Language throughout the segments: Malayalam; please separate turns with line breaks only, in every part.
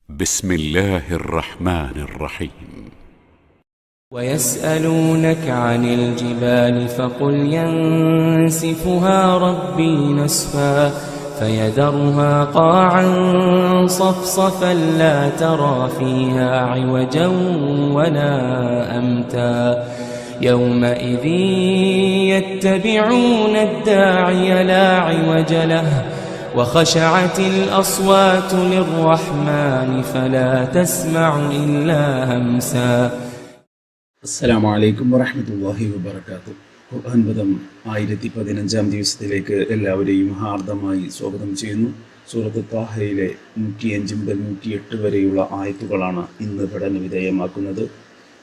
بسم الله الرحمن الرحيم.
ويسألونك عن الجبال فقل ينسفها ربي نسفا فيذرها قاعا صفصفا لا ترى فيها عوجا ولا أمتا يومئذ يتبعون الداعي لا عوج له وخشعت الأصوات للرحمن فلا تسمع إلا همسا.
അസ്സലാമു അലൈക്കും വറഹ്മത്തുള്ളാഹി വബറകാതുഹു. ഖുർആൻ പദം 1015 ദിവസത്തിലേക്ക് എല്ലാവരെയും ഹാർദമായി സ്വാഗതം ചെയ്യുന്നു. സൂറത്ത് ത്വാഹയിലെ 105 മുതൽ 108 വരെയുള്ള ആയത്തുകളാണ് ഇന്ന് പഠന വിധേയമാക്കുന്നത്.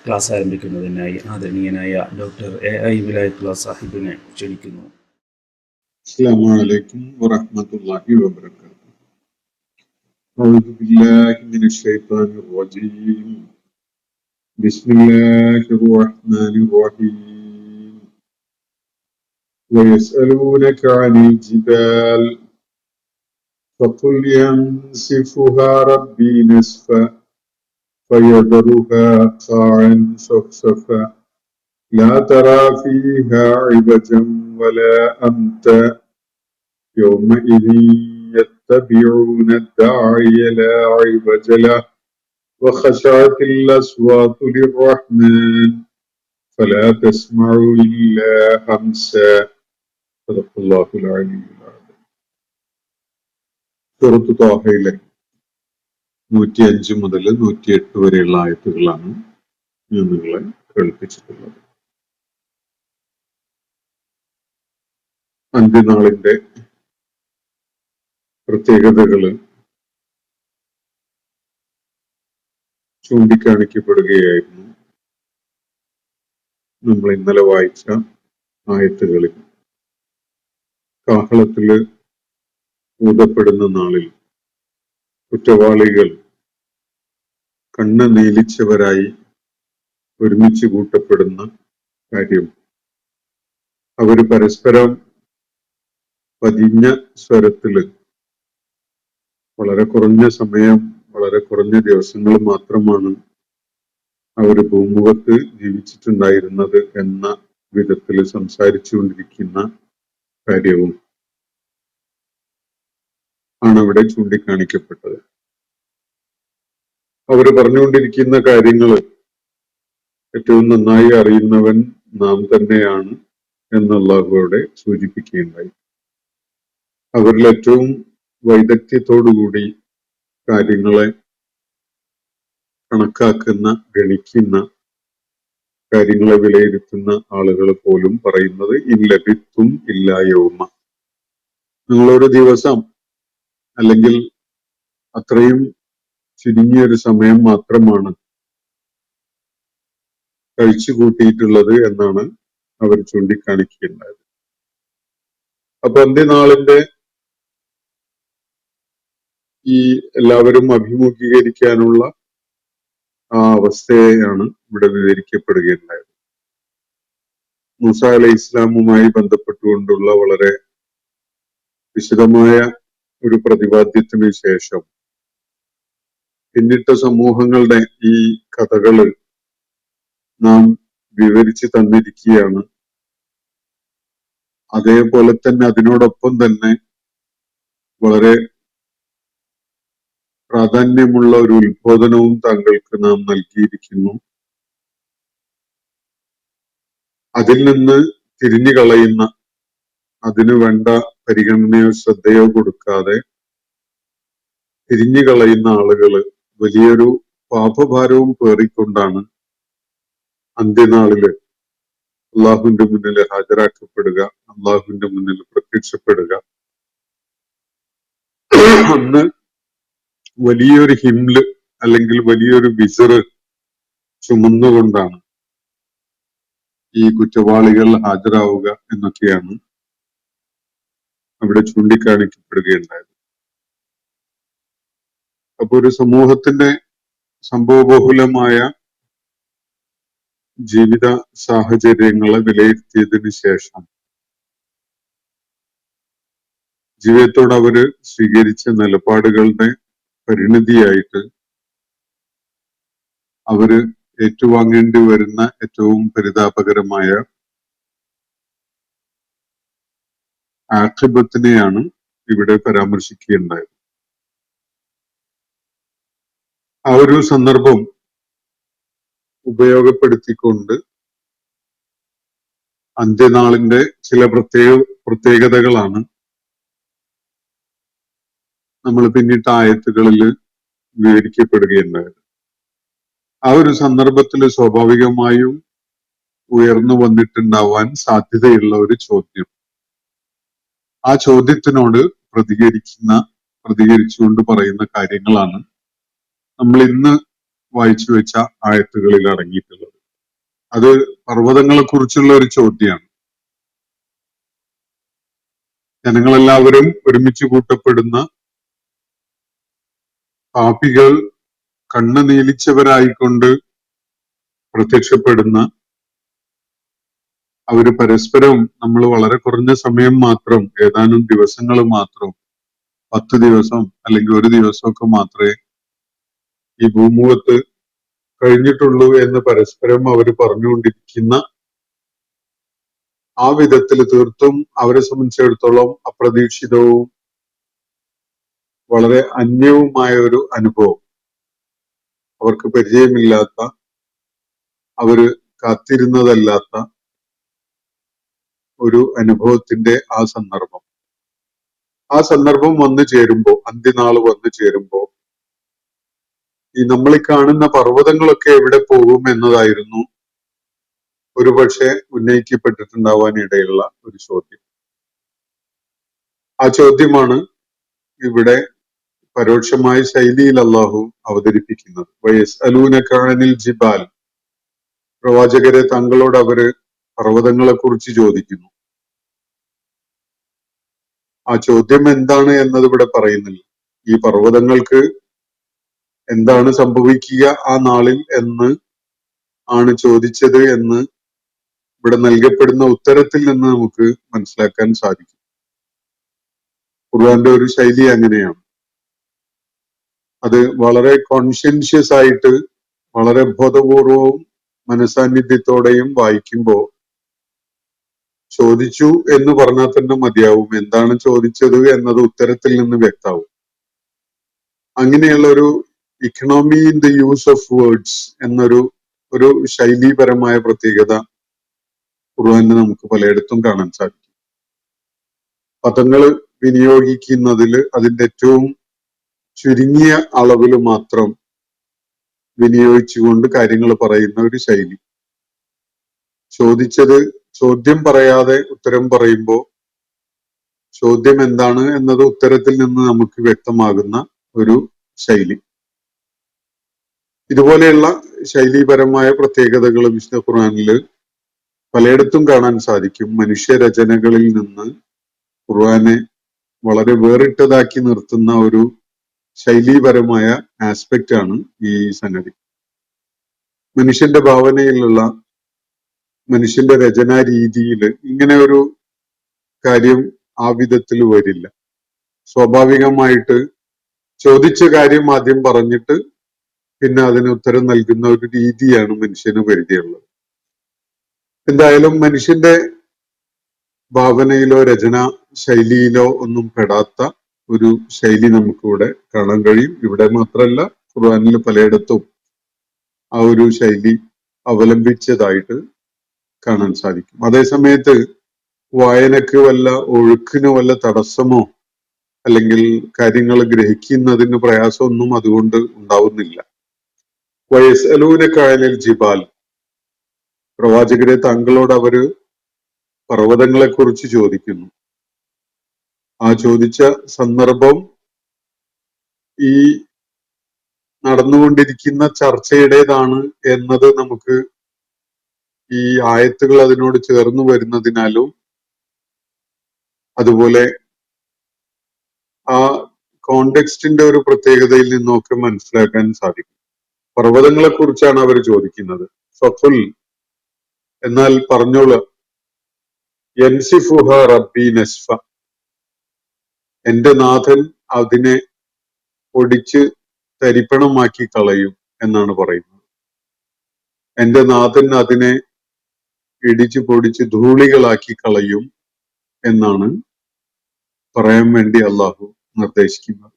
ക്ലാസ് ആരംഭിക്കുന്നതിനായി ആദരണീയനായ ഡോക്ടർ എ.ഐ. വിലായത്തുള്ള സാഹിബിനെ ക്ഷണിക്കുന്നു.
السلام عليكم ورحمة الله وبركاته. أعوذ بالله من الشيطان الرجيم. بسم الله الرحمن الرحيم. ويسألونك عن الجبال فقل ينسفها ربي نسفا فيذرها قاعا صفصفا لا ترى فيها عوجا ولا أمتا يومئذ يتبعون الداعي لا عوج له وخشعت الأصوات للرحمن فلا تسمع إلا همسا صدق الله العلي العظيم. സൂറത്ത് ത്വാഹയിലെ 105 മുതൽ 108 വരെയുള്ള ആയത്തുകളാണ് ഞാൻ നിങ്ങളെ കേൾപ്പിച്ചിട്ടുള്ളത്. അന്ത്യനാളിന്റെ പ്രത്യേകതകള് ചൂണ്ടിക്കാണിക്കപ്പെടുകയായിരുന്നു നമ്മൾ ഇന്നലെ വായിച്ച ആയത്തുകളിൽ. കാഹളത്തില് ഊതപ്പെടുന്ന നാളിൽ കുറ്റവാളികൾ കണ്ണ് നീലിച്ചവരായി ഒരുമിച്ച് കൂട്ടപ്പെടുന്ന കാര്യം അവര് പരസ്പരം പതിഞ്ഞ സ്വരത്തില് വളരെ കുറഞ്ഞ സമയം, വളരെ കുറഞ്ഞ ദിവസങ്ങൾ മാത്രമാണ് അവർ ഭൂമുഖത്ത് ജീവിച്ചിട്ടുണ്ടായിരുന്നത് എന്ന വിധത്തിൽ സംസാരിച്ചുകൊണ്ടിരിക്കുന്ന കാര്യവും ആണ് അവിടെ ചൂണ്ടിക്കാണിക്കപ്പെട്ടത്. അവര് പറഞ്ഞുകൊണ്ടിരിക്കുന്ന കാര്യങ്ങൾ ഏറ്റവും നന്നായി അറിയുന്നവൻ നാം തന്നെയാണ് എന്നുള്ളവർ അവിടെ സൂചിപ്പിക്കുകയുണ്ടായി. അവരിൽ ഏറ്റവും വൈദഗ്ധ്യത്തോടുകൂടി കാര്യങ്ങളെ കണക്കാക്കുന്ന, ഗണിക്കുന്ന, കാര്യങ്ങളെ വിലയിരുത്തുന്ന ആളുകൾ പോലും പറയുന്നത് ഇല്ലബിത്തും ഇല്ലാ യൗമ, നിങ്ങളൊരു ദിവസം അല്ലെങ്കിൽ അത്രയും ചുരുങ്ങിയൊരു സമയം മാത്രമാണ് കഴിച്ചു കൂട്ടിയിട്ടുള്ളത് എന്നാണ് അവർ ചൂണ്ടിക്കാണിക്കുകയുണ്ടായത്. അപ്പൊ അന്ത്യനാളിന്റെ ഈ എല്ലാവരും അഭിമുഖീകരിക്കാനുള്ള ആ അവസ്ഥയെയാണ് ഇവിടെ വിവരിക്കപ്പെടുകയുണ്ടായത്. മൂസ അലൈഹി ഇസ്ലാമുമായി ബന്ധപ്പെട്ടുകൊണ്ടുള്ള വളരെ വിശദമായ ഒരു പ്രതിപാദ്യത്തിന് ശേഷം പിന്നിട്ട സമൂഹങ്ങളുടെ ഈ കഥകള് നാം വിവരിച്ചു തന്നിരിക്കുകയാണ്. അതേപോലെ തന്നെ അതിനോടൊപ്പം തന്നെ വളരെ പ്രാധാന്യമുള്ള ഒരു ഉത്ബോധനവും താങ്കൾക്ക് നാം നൽകിയിരിക്കുന്നു. അതിൽ നിന്ന് തിരിഞ്ഞു കളയുന്ന, അതിനു വേണ്ട പരിഗണനയോ ശ്രദ്ധയോ കൊടുക്കാതെ തിരിഞ്ഞു കളയുന്ന ആളുകള് വലിയൊരു പാപഭാരവും പേറിക്കൊണ്ടാണ് അന്ത്യനാളില് അള്ളാഹുവിന്റെ മുന്നിൽ ഹാജരാക്കപ്പെടുക, അള്ളാഹുവിന്റെ മുന്നിൽ പ്രത്യക്ഷപ്പെടുക. അന്ന് വലിയൊരു ഹിംല് അല്ലെങ്കിൽ വലിയൊരു വിസറ് ചുമന്നുകൊണ്ടാണ് ഈ കുറ്റവാളികൾ ഹാജരാവുക എന്നൊക്കെയാണ് അവിടെ ചൂണ്ടിക്കാണിക്കപ്പെടുകയുണ്ടായത്. അപ്പൊ ഒരു സമൂഹത്തിന്റെ സംഭവബഹുലമായ ജീവിത സാഹചര്യങ്ങളെ വിലയിരുത്തിയതിനു ശേഷം ജീവിതത്തോട് അവര് സ്വീകരിച്ച നിലപാടുകളുടെ പരിണിതിയായിട്ട് അവര് ഏറ്റുവാങ്ങേണ്ടി വരുന്ന ഏറ്റവും പരിതാപകരമായ ആഖിബത്തിനെയാണ് ഇവിടെ പരാമർശിക്കുകയുണ്ടായത്. ആ ഒരു സന്ദർഭം ഉപയോഗപ്പെടുത്തിക്കൊണ്ട് അന്ത്യനാളിന്റെ ചില പ്രത്യേകതകളാണ് നമ്മൾ പിന്നീട് ആയത്തുകളിൽ വിവരിക്കപ്പെടുകയുണ്ടായത്. ആ ഒരു സന്ദർഭത്തിൽ സ്വാഭാവികമായും ഉയർന്നു വന്നിട്ടുണ്ടാവാൻ സാധ്യതയുള്ള ഒരു ചോദ്യം, ആ ചോദ്യത്തിനോട് പ്രതികരിച്ചുകൊണ്ട് പറയുന്ന കാര്യങ്ങളാണ് നമ്മൾ ഇന്ന് വായിച്ചു വെച്ച ആയത്തുകളിൽ അടങ്ങിയിട്ടുള്ളത്. അത് പർവ്വതങ്ങളെ കുറിച്ചുള്ള ഒരു ചോദ്യമാണ്. ജനങ്ങളെല്ലാവരും ഒരുമിച്ച് കൂട്ടപ്പെടുന്ന പാപികൾ കണ്ണ് നീലിച്ചവരായിക്കൊണ്ട് പ്രത്യക്ഷപ്പെടുന്ന, അവര് പരസ്പരം നമ്മൾ വളരെ കുറഞ്ഞ സമയം മാത്രം, ഏതാനും ദിവസങ്ങൾ മാത്രം, 10 ദിവസം അല്ലെങ്കിൽ ഒരു ദിവസമൊക്കെ മാത്രമേ ഈ ഭൂമുഖത്ത് കഴിഞ്ഞിട്ടുള്ളൂ എന്ന് പരസ്പരം അവർ പറഞ്ഞുകൊണ്ടിരിക്കുന്ന ആ വിധത്തിൽ തീർത്തും അവരെ സംബന്ധിച്ചിടത്തോളം അപ്രതീക്ഷിതവും വളരെ അന്യവുമായ ഒരു അനുഭവം, അവർക്ക് പരിചയമില്ലാത്ത, അവര് കാത്തിരുന്നതല്ലാത്ത ഒരു അനുഭവത്തിന്റെ ആ സന്ദർഭം വന്നു ചേരുമ്പോ, അന്ത്യനാള് വന്നു ചേരുമ്പോ ഈ നമ്മൾ ഈ കാണുന്ന പർവ്വതങ്ങളൊക്കെ എവിടെ പോകും എന്നതായിരുന്നു ഒരുപക്ഷെ ഉന്നയിക്കപ്പെട്ടിട്ടുണ്ടാവാൻ ഇടയുള്ള ഒരു ചോദ്യം. ആ ചോദ്യമാണ് ഇവിടെ പരോക്ഷമായ ശൈലിയിൽ അള്ളാഹു അവതരിപ്പിക്കുന്നത്. വയസ്അലൂനക അനിൽ ജിബാൽ, പ്രവാചകരെ താങ്കളോട് അവര് പർവ്വതങ്ങളെ കുറിച്ച് ചോദിക്കുന്നു. ആ ചോദ്യം എന്താണ് എന്നത് ഇവിടെ പറയുന്നില്ല. ഈ പർവ്വതങ്ങൾക്ക് എന്താണ് സംഭവിക്കുക ആ നാളിൽ എന്ന് ആണ് ചോദിച്ചത് എന്ന് ഇവിടെ നൽകപ്പെടുന്ന ഉത്തരത്തിൽ നിന്ന് നമുക്ക് മനസ്സിലാക്കാൻ സാധിക്കും. ഖുർആന്റെ ഒരു ശൈലി അങ്ങനെയാണ്. അത് വളരെ കോൺഷ്യൻഷ്യസ് ആയിട്ട്, വളരെ ബോധപൂർവവും മനസാന്നിധ്യത്തോടെയും വായിക്കുമ്പോൾ ചോദിച്ചു എന്ന് പറഞ്ഞാൽ തന്നെ മതിയാവും. എന്താണ് ചോദിച്ചത് എന്നത് ഉത്തരത്തിൽ നിന്ന് വ്യക്തമാവും. അങ്ങനെയുള്ള ഒരു economy in the use of words എന്നൊരു ശൈലീപരമായ പ്രത്യേകത ഖുർആനിൽ നമുക്ക് പലയിടത്തും കാണാൻ സാധിക്കും. പദങ്ങൾ വിനിയോഗിക്കുന്നതിൽ അതിന്റെ ഏറ്റവും ചുരുങ്ങിയ അളവിൽ മാത്രം വിനിയോഗിച്ചുകൊണ്ട് കാര്യങ്ങൾ പറയുന്ന ഒരു ശൈലി. ചോദ്യം പറയാതെ ഉത്തരം പറയുമ്പോൾ ചോദ്യം എന്താണ് എന്നത് ഉത്തരത്തിൽ നിന്ന് നമുക്ക് വ്യക്തമാകുന്ന ഒരു ശൈലി. ഇതുപോലെയുള്ള ശൈലീപരമായ പ്രത്യേകതകൾ വിശുദ്ധ ഖുർആനിൽ പലയിടത്തും കാണാൻ സാധിക്കും. മനുഷ്യരചനകളിൽ നിന്ന് ഖുർആനെ വളരെ വേറിട്ടതാക്കി നിർത്തുന്ന ഒരു ശൈലീപരമായ ആസ്പെക്റ്റ് ആണ് ഈ സംഗതി. മനുഷ്യന്റെ ഭാവനയിലുള്ള, മനുഷ്യന്റെ രചനാ രീതിയിൽ ഇങ്ങനെ ഒരു കാര്യം ആ വിധത്തിൽ വരില്ല. സ്വാഭാവികമായിട്ട് ചോദിച്ച കാര്യം ആദ്യം പറഞ്ഞിട്ട് പിന്നെ അതിന് ഉത്തരം നൽകുന്ന ഒരു രീതിയാണ് മനുഷ്യന് പരിചയമുള്ളത്. എന്തായാലും മനുഷ്യന്റെ ഭാവനയിലോ രചനാ ശൈലിയിലോ ഒന്നും പെടാത്ത ഒരു ശൈലി നമുക്കിവിടെ കാണാൻ കഴിയും. ഇവിടെ മാത്രമല്ല, ഖുർആനിൽ പലയിടത്തും ആ ഒരു ശൈലി അവലംബിച്ചതായിട്ട് കാണാൻ സാധിക്കും. അതേസമയത്ത് വായനക്ക് ഒഴുക്കിന് വല്ല തടസ്സമോ അല്ലെങ്കിൽ കാര്യങ്ങൾ ഗ്രഹിക്കുന്നതിന് പ്രയാസമൊന്നും അതുകൊണ്ട് ഉണ്ടാവുന്നില്ല. വയസ്അലൂനക അനിൽ ജിബാൽ, പ്രവാചകരെ താങ്കളോട് അവര് പർവ്വതങ്ങളെ കുറിച്ച് ചോദിക്കുന്നു. ആ ചോദിച്ച സന്ദർഭം ഈ നടന്നുകൊണ്ടിരിക്കുന്ന ചർച്ചയുടേതാണ് എന്നത് നമുക്ക് ഈ ആയത്തുകൾ അതിനോട് ചേർന്ന് വരുന്നതിനാലും അതുപോലെ ആ കോണ്ടെക്സ്റ്റിന്റെ ഒരു പ്രത്യേകതയിൽ നിന്നൊക്കെ മനസ്സിലാക്കാൻ സാധിക്കും. പർവ്വതങ്ങളെ കുറിച്ചാണ് അവർ ചോദിക്കുന്നത്. ഫഖുൽ, എന്നാൽ പറഞ്ഞോളൂ, യൻസിഫുഹ റബ്ബി നസ്ഫ, എന്റെ നാഥൻ അതിനെ പൊടിച്ച് തരിപ്പണമാക്കി കളയും എന്നാണ് പറയുന്നത്. എന്റെ നാഥൻ അതിനെ ഇടിച്ചു പൊടിച്ച് ധൂളികളാക്കി കളയും എന്നാണ് പറയാൻ വേണ്ടി അള്ളാഹു നിർദ്ദേശിക്കുന്നത്.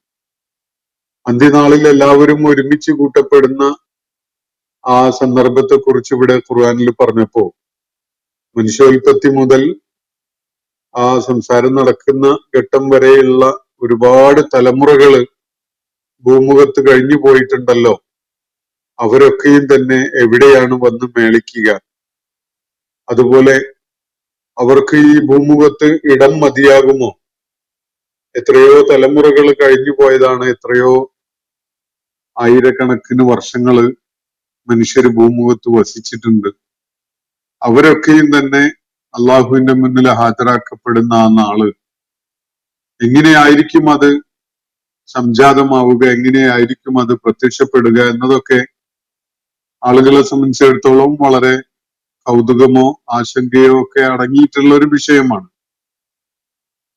അന്ത്യനാളിൽ എല്ലാവരും ഒരുമിച്ച് കൂട്ടപ്പെടുന്ന ആ സന്ദർഭത്തെ കുറിച്ച് ഇവിടെ ഖുർആനിൽ പറഞ്ഞപ്പോ മനുഷ്യോൽപത്തി മുതൽ ആ സംസാരം നടക്കുന്ന ഘട്ടം വരെയുള്ള ഒരുപാട് തലമുറകള് ഭൂമുഖത്ത് കഴിഞ്ഞു പോയിട്ടുണ്ടല്ലോ. അവരൊക്കെയും തന്നെ എവിടെയാണ് വന്ന് മേളിക്കുക? അതുപോലെ അവർക്ക് ഈ ഭൂമുഖത്ത് ഇടം മതിയാകുമോ? എത്രയോ തലമുറകൾ കഴിഞ്ഞു പോയതാണ്. എത്രയോ ആയിരക്കണക്കിന് വർഷങ്ങള് മനുഷ്യര് ഭൂമുഖത്ത് വസിച്ചിട്ടുണ്ട്. അവരൊക്കെയും തന്നെ അള്ളാഹുവിന്റെ മുന്നിൽ ഹാജരാക്കപ്പെടുന്ന ആ നാള് എങ്ങനെയായിരിക്കും അത് സംജാതമാവുക, എങ്ങനെയായിരിക്കും അത് പ്രത്യക്ഷപ്പെടുക എന്നതൊക്കെ ആളുകളെ സംബന്ധിച്ചിടത്തോളം വളരെ കൗതുകമോ ആശങ്കയോ ഒക്കെ അടങ്ങിയിട്ടുള്ള ഒരു വിഷയമാണ്.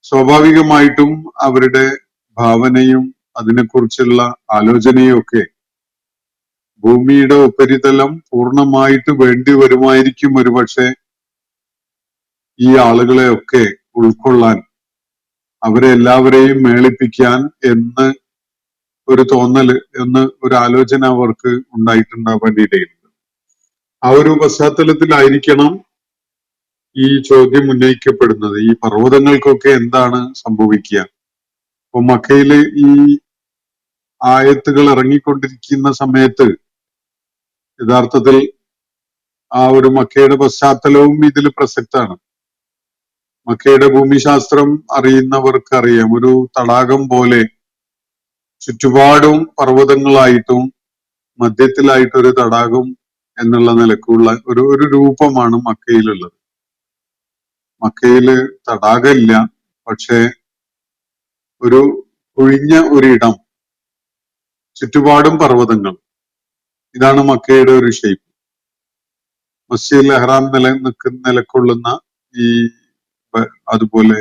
സ്വാഭാവികമായിട്ടും അവരുടെ ഭാവനയും അതിനെക്കുറിച്ചുള്ള ആലോചനയും ഒക്കെ ഭൂമിയുടെ ഉപരിതലം പൂർണ്ണമായിട്ട് വേണ്ടി വരുമായിരിക്കും ഒരുപക്ഷെ ഈ ആളുകളെ ഒക്കെ ഉൾക്കൊള്ളാൻ, അവരെ എല്ലാവരെയും മേളിപ്പിക്കാൻ എന്ന് ഒരു തോന്നല്, ഒരു ആലോചന അവർക്ക് ഉണ്ടായിട്ടുണ്ടാവാൻ ഇടയുണ്ട്. ആ ഒരു പശ്ചാത്തലത്തിലായിരിക്കണം ഈ ചോദ്യം ഉന്നയിക്കപ്പെടുന്നത്. ഈ പർവ്വതങ്ങൾക്കൊക്കെ എന്താണ് സംഭവിക്കുക? അപ്പൊ മക്കയില് ഈ ആയത്തുകൾ ഇറങ്ങിക്കൊണ്ടിരിക്കുന്ന സമയത്ത് യഥാർത്ഥത്തിൽ ആ ഒരു മക്കയുടെ പശ്ചാത്തലവും ഇതിൽ പ്രസക്താണ്. മക്കയുടെ ഭൂമിശാസ്ത്രം അറിയുന്നവർക്ക് അറിയാം, ഒരു തടാകം പോലെ ചുറ്റുപാടും പർവ്വതങ്ങളായിട്ടും മധ്യത്തിലായിട്ടൊരു തടാകം എന്നുള്ള നിലക്കുള്ള ഒരു രൂപമാണ് മക്കയിലുള്ളത്. മക്കയില് തടാകമില്ല, പക്ഷെ ഒരു ഒഴിഞ്ഞ ഒരിടം, ചുറ്റുപാടും പർവ്വതങ്ങൾ. ഇതാണ് മക്കയുടെ ഒരു ഷേപ്പ്. മസ്ജിദുൽ ഇഹ്റാം നിലക്കൊള്ളുന്ന ഈ അതുപോലെ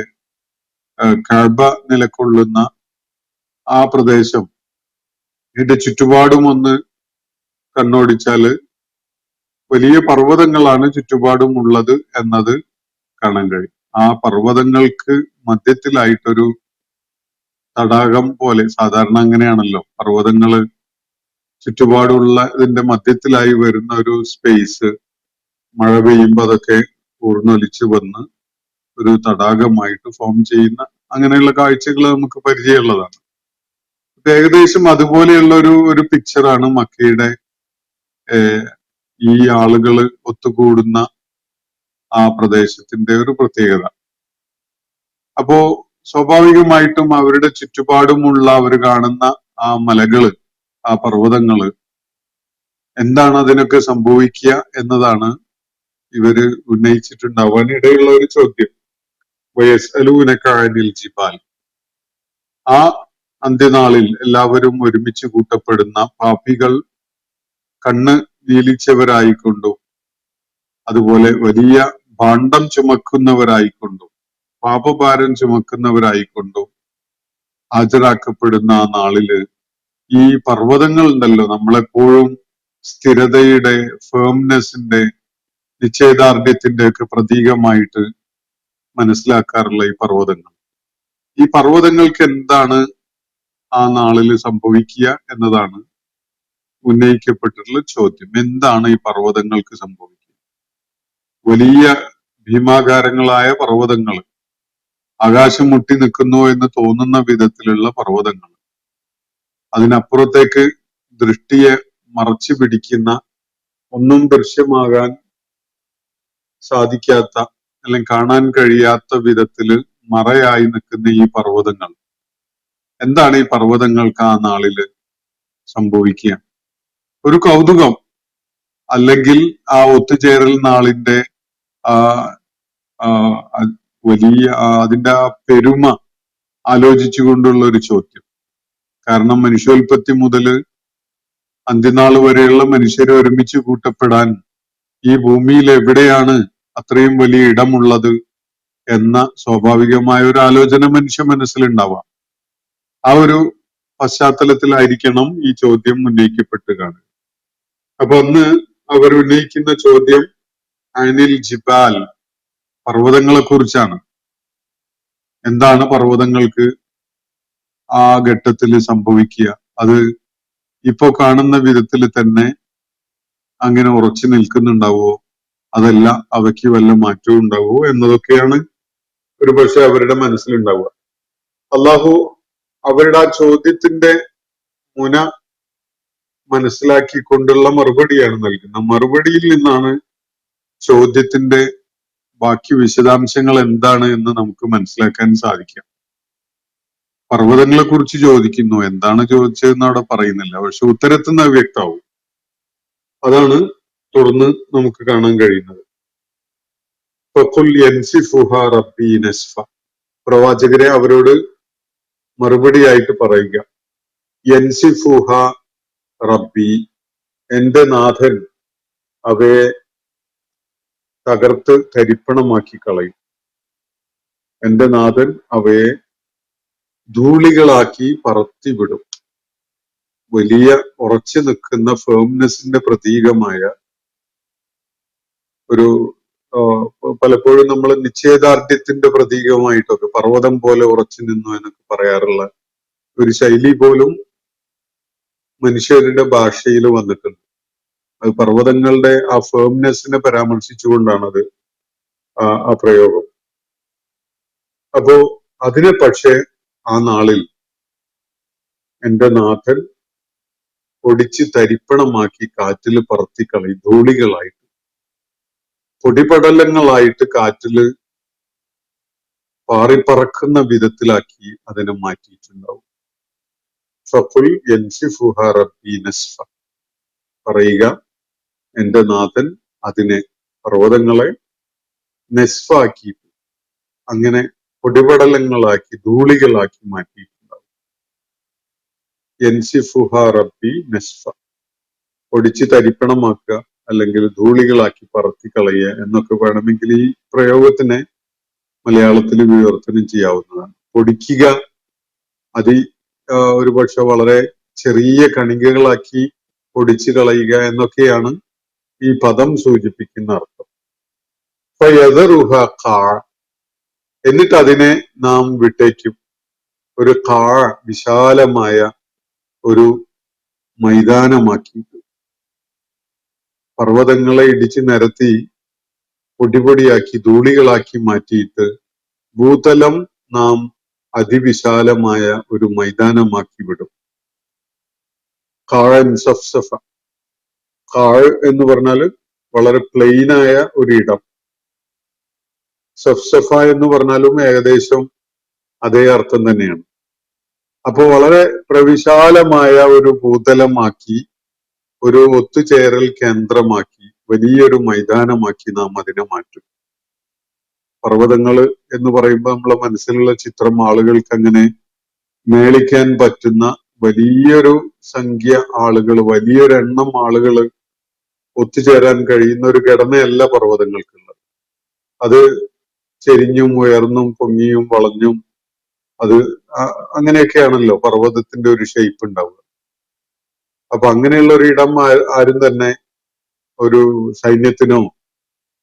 കഅബ നിലക്കൊള്ളുന്ന ആ പ്രദേശം, ഇതിന്റെ ചുറ്റുപാടും ഒന്ന് കണ്ണോടിച്ചാല് വലിയ പർവ്വതങ്ങളാണ് ചുറ്റുപാടും ഉള്ളത് എന്നത് കാണാൻ കഴിയും. ആ പർവ്വതങ്ങൾക്ക് മധ്യത്തിലായിട്ടൊരു തടാകം പോലെ, സാധാരണ അങ്ങനെയാണല്ലോ, പർവ്വതങ്ങള് ചുറ്റുപാടുള്ള ഇതിന്റെ മധ്യത്തിലായി വരുന്ന ഒരു സ്പേസ് മഴ പെയ്യുമ്പോൾ അതൊക്കെ ഊർന്നൊലിച്ച് വന്ന് ഒരു തടാകമായിട്ട് ഫോം ചെയ്യുന്ന അങ്ങനെയുള്ള കാഴ്ചകൾ നമുക്ക് പരിചയമുള്ളതാണ്. ഏകദേശം അതുപോലെയുള്ള ഒരു പിക്ചറാണ് മക്കയുടെ ഈ ആളുകൾ ഒത്തുകൂടുന്ന ആ പ്രദേശത്തിന്റെ ഒരു പ്രത്യേകത. അപ്പോ സ്വാഭാവികമായിട്ടും അവരുടെ ചുറ്റുപാടുമുള്ള അവർ കാണുന്ന ആ മലകള്, ആ പർവ്വതങ്ങള്, എന്താണ് അതിനൊക്കെ സംഭവിക്കുക എന്നതാണ് ഇവര് ഉന്നയിച്ചിട്ടുണ്ടാവാൻ ഇടയുള്ള ഒരു ചോദ്യം. വയസ്അലൂനക അനിൽ ജിബാൽ. ആ അന്ത്യനാളിൽ എല്ലാവരും ഒരുമിച്ച് കൂട്ടപ്പെടുന്ന പാപികൾ കണ്ണ് നീലിച്ചവരായിക്കൊണ്ടും അതുപോലെ വലിയ ഭാണ്ഡം ചുമക്കുന്നവരായിക്കൊണ്ടും പാപഭാരം ചുമക്കുന്നവരായിക്കൊണ്ടും ഹാജരാക്കപ്പെടുന്ന ആ നാളില് ഈ പർവ്വതങ്ങൾ ഉണ്ടല്ലോ, നമ്മളെപ്പോഴും സ്ഥിരതയുടെ, ഫേംനെസിന്റെ, നിശ്ചയദാർഢ്യത്തിന്റെ ഒക്കെ പ്രതീകമായിട്ട് മനസ്സിലാക്കാറുള്ള ഈ പർവ്വതങ്ങൾക്ക് എന്താണ് ആ നാളിൽ സംഭവിക്കുക എന്നതാണ് ഉന്നയിക്കപ്പെട്ടിട്ടുള്ള ചോദ്യം. എന്താണ് ഈ പർവ്വതങ്ങൾക്ക് സംഭവിക്കുക? വലിയ ഭീമാകാരങ്ങളായ പർവ്വതങ്ങൾ, ആകാശം മുട്ടി നിൽക്കുന്നു എന്ന് തോന്നുന്ന വിധത്തിലുള്ള പർവ്വതങ്ങൾ, അതിനപ്പുറത്തേക്ക് ദൃഷ്ടിയെ മറച്ചു പിടിക്കുന്ന, ഒന്നും ദൃശ്യമാകാൻ സാധിക്കാത്ത അല്ലെങ്കിൽ കാണാൻ കഴിയാത്ത വിധത്തില് മറയായി നിൽക്കുന്ന ഈ പർവ്വതങ്ങൾ, എന്താണ് ഈ പർവ്വതങ്ങൾക്ക് ആ നാളില് സംഭവിക്കുക? ഒരു കൗതുകം, അല്ലെങ്കിൽ ആ ഒത്തുചേരൽ നാളിന്റെ വലിയ അതിന്റെ ആ പെരുമ ആലോചിച്ചുകൊണ്ടുള്ള ഒരു ചോദ്യം. കാരണം മനുഷ്യോൽപത്തി മുതല് അന്ത്യനാൾ വരെയുള്ള മനുഷ്യരെ ഒരുമിച്ച് കൂട്ടപ്പെടാൻ ഈ ഭൂമിയിൽ എവിടെയാണ് അത്രയും വലിയ ഇടമുള്ളത് എന്ന സ്വാഭാവികമായ ഒരു ആലോചന മനുഷ്യ മനസ്സിലുണ്ടാവാം. ആ ഒരു പശ്ചാത്തലത്തിലായിരിക്കണം ഈ ചോദ്യം ഉന്നയിക്കപ്പെട്ട് കാണുക. അപ്പൊ ഒന്ന് അവർ ഉന്നയിക്കുന്ന ചോദ്യം അനിൽ ജിബാൽ, പർവ്വതങ്ങളെ കുറിച്ചാണ്. എന്താണ് പർവ്വതങ്ങൾക്ക് ആ ഘട്ടത്തിൽ സംഭവിക്കുക? അത് ഇപ്പോ കാണുന്ന വിധത്തിൽ തന്നെ അങ്ങനെ ഉറച്ചു നിൽക്കുന്നുണ്ടാവോ? അതല്ല അവയ്ക്ക് വല്ല മാറ്റവും ഉണ്ടാവോ എന്നതൊക്കെയാണ് ഒരു പക്ഷെ അവരുടെ മനസ്സിലുണ്ടാവുക. അള്ളാഹു അവരുടെ ആ ചോദ്യത്തിന്റെ മുന മനസ്സിലാക്കിക്കൊണ്ടുള്ള മറുപടിയാണ് നൽകുന്നത്. മറുപടിയിൽ നിന്നാണ് ചോദ്യത്തിന്റെ ബാക്കി വിശദാംശങ്ങൾ എന്താണ് എന്ന് നമുക്ക് മനസ്സിലാക്കാൻ സാധിക്കാം. പർവ്വതങ്ങളെ കുറിച്ച് ചോദിക്കുന്നു, എന്താണ് ചോദിച്ചതെന്ന് അവിടെ പറയുന്നില്ല, പക്ഷെ ഉത്തരത്തിൽ നിന്ന് വ്യക്തമാവും. അതാണ് തുടർന്ന് നമുക്ക് കാണാൻ കഴിയുന്നത്. ഫഖുൽ യൻസിഫുഹാ റബ്ബി നസ്ഫ, പ്രവാചകരെ അവരോട് മറുപടിയായിട്ട് പറയുക, യൻസിഫുഹ റബ്ബി, എന്റെ നാഥൻ അവയെ തകർത്ത് തരിപ്പണമാക്കി കളയും. എന്റെ നാഥൻ അവയെ ധൂളികളാക്കി പറത്തിവിടും. വലിയ ഉറച്ചു നിൽക്കുന്ന ഫേംനെസിന്റെ പ്രതീകമായ ഒരു പലപ്പോഴും നമ്മൾ നിശ്ചയദാർഢ്യത്തിന്റെ പ്രതീകമായിട്ടൊക്കെ പർവ്വതം പോലെ ഉറച്ചു നിന്നു എന്നൊക്കെ പറയാറുള്ള ഒരു ശൈലി പോലും മനുഷ്യരുടെ ഭാഷയിൽ വന്നിട്ടുണ്ട്. അത് പർവ്വതങ്ങളുടെ ആ ഫേംനെസിനെ പരാമർശിച്ചുകൊണ്ടാണത് ആ പ്രയോഗം. അപ്പോ അതിനെ പക്ഷെ ആ നാളിൽ എന്റെ നാഥൻ പൊടിച്ച് തരിപ്പണമാക്കി കാറ്റിൽ പറത്തിക്കളയും. ധൂളികളായിട്ട്, പൊടിപടലങ്ങളായിട്ട് കാറ്റില് പാറിപ്പറക്കുന്ന വിധത്തിലാക്കി അതിനെ മാറ്റിയിട്ടുണ്ടാവും. ഫഖുൽ യൻസിഫുഹാ റബ്ബി നസ്ഫ, പറയുക എന്റെ നാഥൻ അതിനെ, പർവ്വതങ്ങളെ നെസ്ഫാക്കിയിട്ട് അങ്ങനെ പൊടിപടലങ്ങളാക്കി ധൂളികളാക്കി മാറ്റിയിട്ടുണ്ടാവും. യൻസിഫുഹാ റബ്ബി നസ്ഫ, പൊടിച്ച് തരിപ്പണമാക്കുക അല്ലെങ്കിൽ ധൂളികളാക്കി പറത്തിക്കളയുക എന്നൊക്കെ വേണമെങ്കിൽ ഈ പ്രയോഗത്തിനെ മലയാളത്തിൽ വിവർത്തനം ചെയ്യാവുന്നതാണ്. പൊടിക്കുക, അത് ഒരുപക്ഷെ വളരെ ചെറിയ കണികകളാക്കി പൊടിച്ചു കളയുക എന്നൊക്കെയാണ് ഈ പദം സൂചിപ്പിക്കുന്ന അർത്ഥം. ഫയദറുഹ ഖാ, എന്നിട്ട് അതിനെ നാം വിട്ടേക്കും. ഒരു ഖാ, വിശാലമായ ഒരു മൈതാനമാക്കി, പർവ്വതങ്ങളെ ഇടിച്ചു നിരത്തി പൊടിപൊടിയാക്കി ധൂളികളാക്കി മാറ്റിയിട്ട് ഭൂതലം നാം അതിവിശാലമായ ഒരു മൈതാനമാക്കി വിടും. ഖാൻ സഫ്സഫ, ഖാഴ് എന്ന് പറഞ്ഞാൽ വളരെ പ്ലെയിനായ ഒരു ഇടം. സഫ്സഫ എന്ന് പറഞ്ഞാലും ഏകദേശം അതേ അർത്ഥം തന്നെയാണ്. അപ്പൊ വളരെ പ്രവിശാലമായ ഒരു ഭൂതലമാക്കി, ഒരു ഒത്തുചേരൽ കേന്ദ്രമാക്കി, വലിയൊരു മൈതാനമാക്കി നാം അതിനെ മാറ്റും. പർവ്വതങ്ങള് എന്ന് പറയുമ്പോൾ നമ്മളെ മനസ്സിലുള്ള ചിത്രം ആളുകൾക്ക് അങ്ങനെ മേളിക്കാൻ പറ്റുന്ന വലിയൊരു സംഖ്യ ആളുകൾ, വലിയൊരെണ്ണം ആളുകൾ ഒത്തുചേരാൻ കഴിയുന്ന ഒരു ഘടനയല്ല പർവ്വതങ്ങൾക്കുള്ളത്. അത് ചെരിഞ്ഞും ഉയർന്നും പൊങ്ങിയും വളഞ്ഞും അത് അങ്ങനെയൊക്കെയാണല്ലോ പർവ്വതത്തിന്റെ ഒരു ഷേപ്പ് ഉണ്ടാവുക. അപ്പൊ അങ്ങനെയുള്ള ഒരു ഇടം ആരും തന്നെ ഒരു സൈന്യത്തിനോ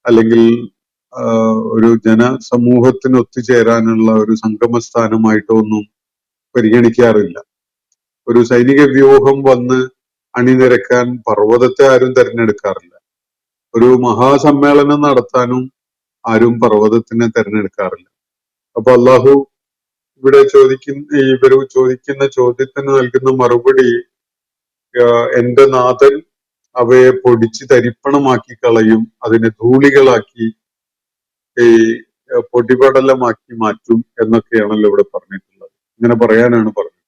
അല്ലെങ്കിൽ ഒരു ജനസമൂഹത്തിന് ഒത്തുചേരാനുള്ള ഒരു സംഗമസ്ഥാനമായിട്ടോ ഒന്നും പരിഗണിക്കാറില്ല. ഒരു സൈനിക വ്യൂഹം വന്ന് അണിനിരക്കാൻ പർവ്വതത്തെ ആരും തിരഞ്ഞെടുക്കാറില്ല. ഒരു മഹാസമ്മേളനം നടത്താനും ആരും പർവ്വതത്തിനെ തിരഞ്ഞെടുക്കാറില്ല. അപ്പൊ അള്ളാഹു ഇവിടെ ഇവര് ചോദിക്കുന്ന ചോദ്യത്തിന് നൽകുന്ന മറുപടി, എന്റെ നാഥൻ അവയെ പൊടിച്ച് തരിപ്പണമാക്കി കളയും, അതിനെ ധൂളികളാക്കി ഈ പൊടിപടലമാക്കി മാറ്റും എന്നൊക്കെയാണല്ലോ ഇവിടെ പറഞ്ഞിട്ടുള്ളത്. ഇങ്ങനെ പറയാനാണ് പറഞ്ഞത്.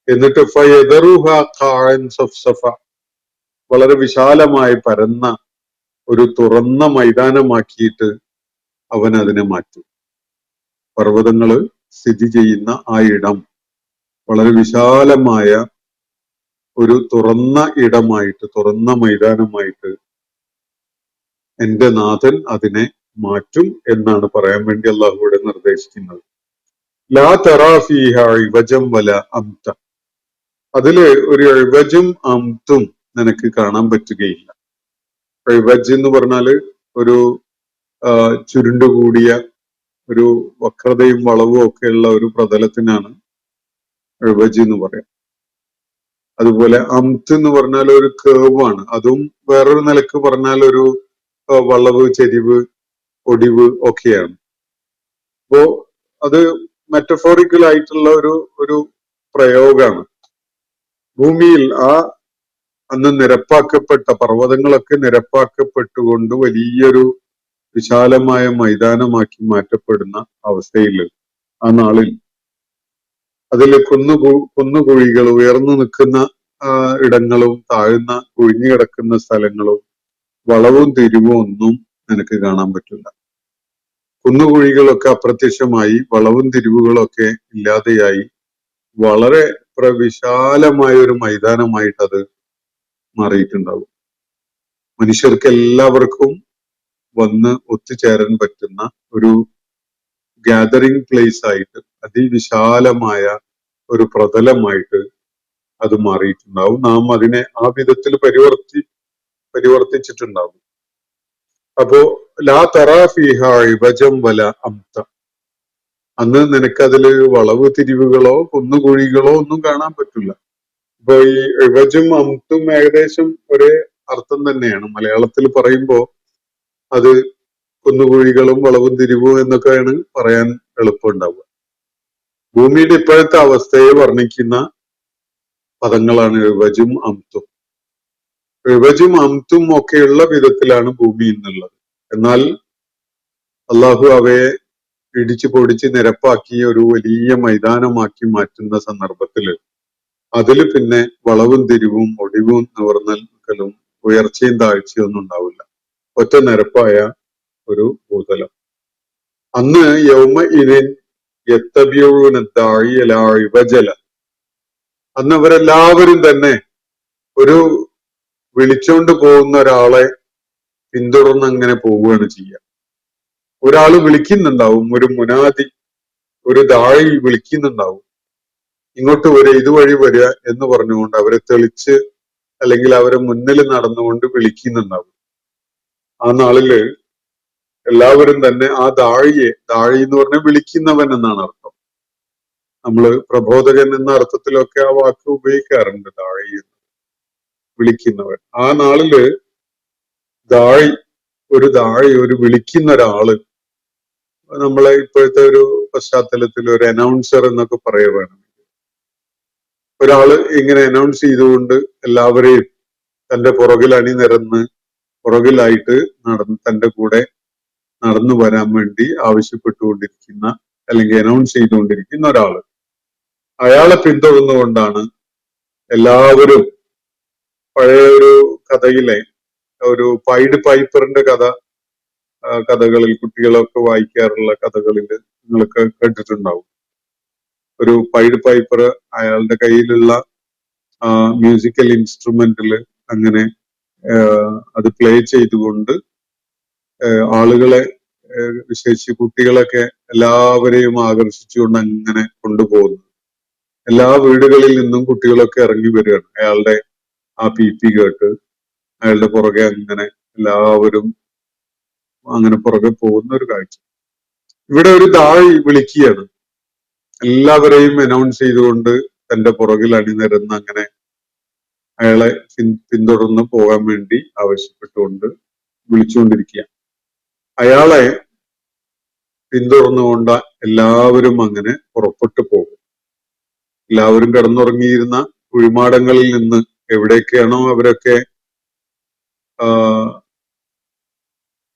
എന്നിട്ട് ഫയദറുഹ ഖാഅൻ സഫ്സഫ, വളരെ വിശാലമായി പരന്ന ഒരു തുറന്ന മൈതാനമാക്കിയിട്ട് അവൻ അതിനെ മാറ്റും. പർവ്വതങ്ങള് സ്ഥിതി ചെയ്യുന്ന ആ ഇടം വളരെ വിശാലമായ ഒരു തുറന്ന ഇടമായിട്ട്, തുറന്ന മൈതാനമായിട്ട് എന്റെ നാഥൻ അതിനെ മാറ്റും എന്നാണ് പറയാൻ വേണ്ടി അള്ളാഹു ഇവിടെ നിർദ്ദേശിക്കുന്നത്. ലാ തറാ ഫീഹ ഇവജം വല അംത, അതില് ഒരു ഇവജും അംതും നിനക്ക് കാണാൻ പറ്റുകയില്ല. ഇവജ് എന്ന് പറഞ്ഞാല് ഒരു ചുരുണ്ടുകൂടിയ ഒരു വക്രതയും വളവും ഒക്കെയുള്ള ഒരു പ്രതലത്തിനാണ് ഇവജ് എന്ന് പറയാം. അതുപോലെ അംത്ത് എന്ന് പറഞ്ഞാൽ ഒരു കേവ് ആണ്. അതും വേറൊരു നിലക്ക് പറഞ്ഞാൽ ഒരു വളവ്, ചെരിവ്, ഒടിവ് ഒക്കെയാണ്. അപ്പോ അത് മെറ്റഫോറിക്കൽ ആയിട്ടുള്ള ഒരു പ്രയോഗമാണ്. ഭൂമിയിൽ അന്ന് നിരപ്പാക്കപ്പെട്ട പർവ്വതങ്ങളൊക്കെ നിരപ്പാക്കപ്പെട്ടുകൊണ്ട് വലിയൊരു വിശാലമായ മൈതാനമാക്കി മാറ്റപ്പെടുന്ന അവസ്ഥയിൽ ആ നാളിൽ അതിൽ കുന്നുകുഴികൾ, ഉയർന്നു നിൽക്കുന്ന ഇടങ്ങളും താഴ്ന്ന കുഴിഞ്ഞു കിടക്കുന്ന സ്ഥലങ്ങളും വളവും തിരിവും ഒന്നും നിനക്ക് കാണാൻ പറ്റില്ല. കുന്നുകുഴികളൊക്കെ അപ്രത്യക്ഷമായി, വളവും തിരിവുകളൊക്കെ ഇല്ലാതെയായി, വളരെ വിശാലമായ ഒരു മൈതാനമായിട്ട് അത് മാറിയിട്ടുണ്ടാവും. മനുഷ്യർക്ക് എല്ലാവർക്കും വന്ന് ഒത്തുചേരാൻ പറ്റുന്ന ഒരു ഗ്യാതറിംഗ് പ്ലേസ് ആയിട്ട്, അതിവിശാലമായ ഒരു പ്രതലമായിട്ട് അത് മാറിയിട്ടുണ്ടാവും. നാം അതിനെ ആ വിധത്തിൽ പരിവർത്തിച്ചിട്ടുണ്ടാവും. അപ്പോ ലാ തറാ ഫീഹ ഇവജം വല അംത, അന്ന് നിനക്കതില് വളവ് തിരിവുകളോ കുന്നുകുഴികളോ ഒന്നും കാണാൻ പറ്റില്ല. ഇപ്പൊ ഈ ഇവജും അംത്തും ഏകദേശം ഒരേ അർത്ഥം തന്നെയാണ്. മലയാളത്തിൽ പറയുമ്പോ അത് കുന്നുകുഴികളും വളവും തിരിവും എന്നൊക്കെയാണ് പറയാൻ എളുപ്പമുണ്ടാവുക. ഭൂമിയുടെ ഇപ്പോഴത്തെ അവസ്ഥയെ വർണ്ണിക്കുന്ന പദങ്ങളാണ് ഇവജും അംത്തും. ഇവജും അംത്തും ഒക്കെയുള്ള വിധത്തിലാണ് ഭൂമി എന്നുള്ളത്. എന്നാൽ അള്ളാഹു അവയെ ഇടിച്ചു പൊടിച്ച് നിരപ്പാക്കി ഒരു വലിയ മൈതാനമാക്കി മാറ്റുന്ന സന്ദർഭത്തില് അതില് പിന്നെ വളവും തിരിവും ഒടിവും നിവർന്നൽക്കലും ഉയർച്ചയും താഴ്ചയും ഒന്നും ഉണ്ടാവില്ല. ഒറ്റ നിരപ്പായ ഒരു ഭൂതലം. അന്ന് യൗമ ഇദിൻ യത്തബിഊന ദാഇയ ലാ ഇവജല, അന്ന് അവരെല്ലാവരും തന്നെ ഒരു വിളിച്ചോണ്ട് പോകുന്ന ഒരാളെ പിന്തുടർന്ന് അങ്ങനെ പോവുകയാണ് ചെയ്യുക. ഒരാൾ വിളിക്കുന്നുണ്ടാവും, ഒരു മുനാദി, ഒരു ദാഴി വിളിക്കുന്നുണ്ടാവും, ഇങ്ങോട്ട് വരിക, ഇതുവഴി വരിക എന്ന് പറഞ്ഞുകൊണ്ട് അവരെ തെളിച്ച് അല്ലെങ്കിൽ അവരെ മുന്നിൽ നടന്നുകൊണ്ട് വിളിക്കുന്നുണ്ടാവും. ആ നാളില് എല്ലാവരും തന്നെ ആ ദാഴി എന്ന് പറഞ്ഞാൽ വിളിക്കുന്നവൻ എന്നാണ് അർത്ഥം. നമ്മള് പ്രബോധകൻ എന്ന അർത്ഥത്തിലൊക്കെ ആ വാക്ക് ഉപയോഗിക്കാറുണ്ട്, ദാഴി എന്ന്, വിളിക്കുന്നവൻ. ആ നാളില് ഒരു വിളിക്കുന്ന ഒരാള്, നമ്മളെ ഇപ്പോഴത്തെ ഒരു പശ്ചാത്തലത്തിൽ ഒരു അനൗൺസർ എന്നൊക്കെ പറയുവാണ്. ഒരാള് ഇങ്ങനെ അനൗൺസ് ചെയ്തുകൊണ്ട് എല്ലാവരെയും തന്റെ പുറകിൽ അണിനിരന്ന് പുറകിലായിട്ട് തന്റെ കൂടെ നടന്നു വരാൻ വേണ്ടി ആവശ്യപ്പെട്ടുകൊണ്ടിരിക്കുന്ന അല്ലെങ്കിൽ അനൗൺസ് ചെയ്തുകൊണ്ടിരിക്കുന്ന ഒരാള്. അയാളെ പിന്തുടർന്നുകൊണ്ടാണ് എല്ലാവരും. പഴയ ഒരു കഥയിലെ ഒരു പൈഡ് പൈപ്പറിന്റെ കഥകളിൽ, കുട്ടികളൊക്കെ വായിക്കാറുള്ള കഥകളിൽ നിങ്ങളൊക്കെ കേട്ടിട്ടുണ്ടാവും. ഒരു പൈഡ് പൈപ്പർ അയാളുടെ കയ്യിലുള്ള മ്യൂസിക്കൽ ഇൻസ്ട്രുമെന്റിൽ അങ്ങനെ അത് പ്ലേ ചെയ്തുകൊണ്ട് ആളുകളെ, വിശേഷിച്ച് കുട്ടികളൊക്കെ എല്ലാവരെയും ആകർഷിച്ചുകൊണ്ട് അങ്ങനെ കൊണ്ടുപോകുന്നു. എല്ലാ വീടുകളിൽ നിന്നും കുട്ടികളൊക്കെ ഇറങ്ങി വരികയാണ്. അയാളുടെ ആ പീപ്പി കേട്ട് അയാളുടെ പുറകെ അങ്ങനെ എല്ലാവരും അങ്ങനെ പുറകെ പോകുന്ന ഒരു കാഴ്ച. ഇവിടെ ഒരു ദാഴി വിളിക്കുകയാണ്, എല്ലാവരെയും അനൗൺസ് ചെയ്തുകൊണ്ട് തന്റെ പുറകിൽ അണിനിരന്ന് അങ്ങനെ അയാളെ പിന്തുടർന്ന് പോകാൻ വേണ്ടി ആവശ്യപ്പെട്ടുകൊണ്ട് വിളിച്ചുകൊണ്ടിരിക്കുക. അയാളെ പിന്തുടർന്നുകൊണ്ട് എല്ലാവരും അങ്ങനെ പുറപ്പെട്ടു പോകും. എല്ലാവരും കിടന്നുറങ്ങിയിരുന്ന കുഴിമാടങ്ങളിൽ നിന്ന് എവിടേക്കാണോ അവരൊക്കെ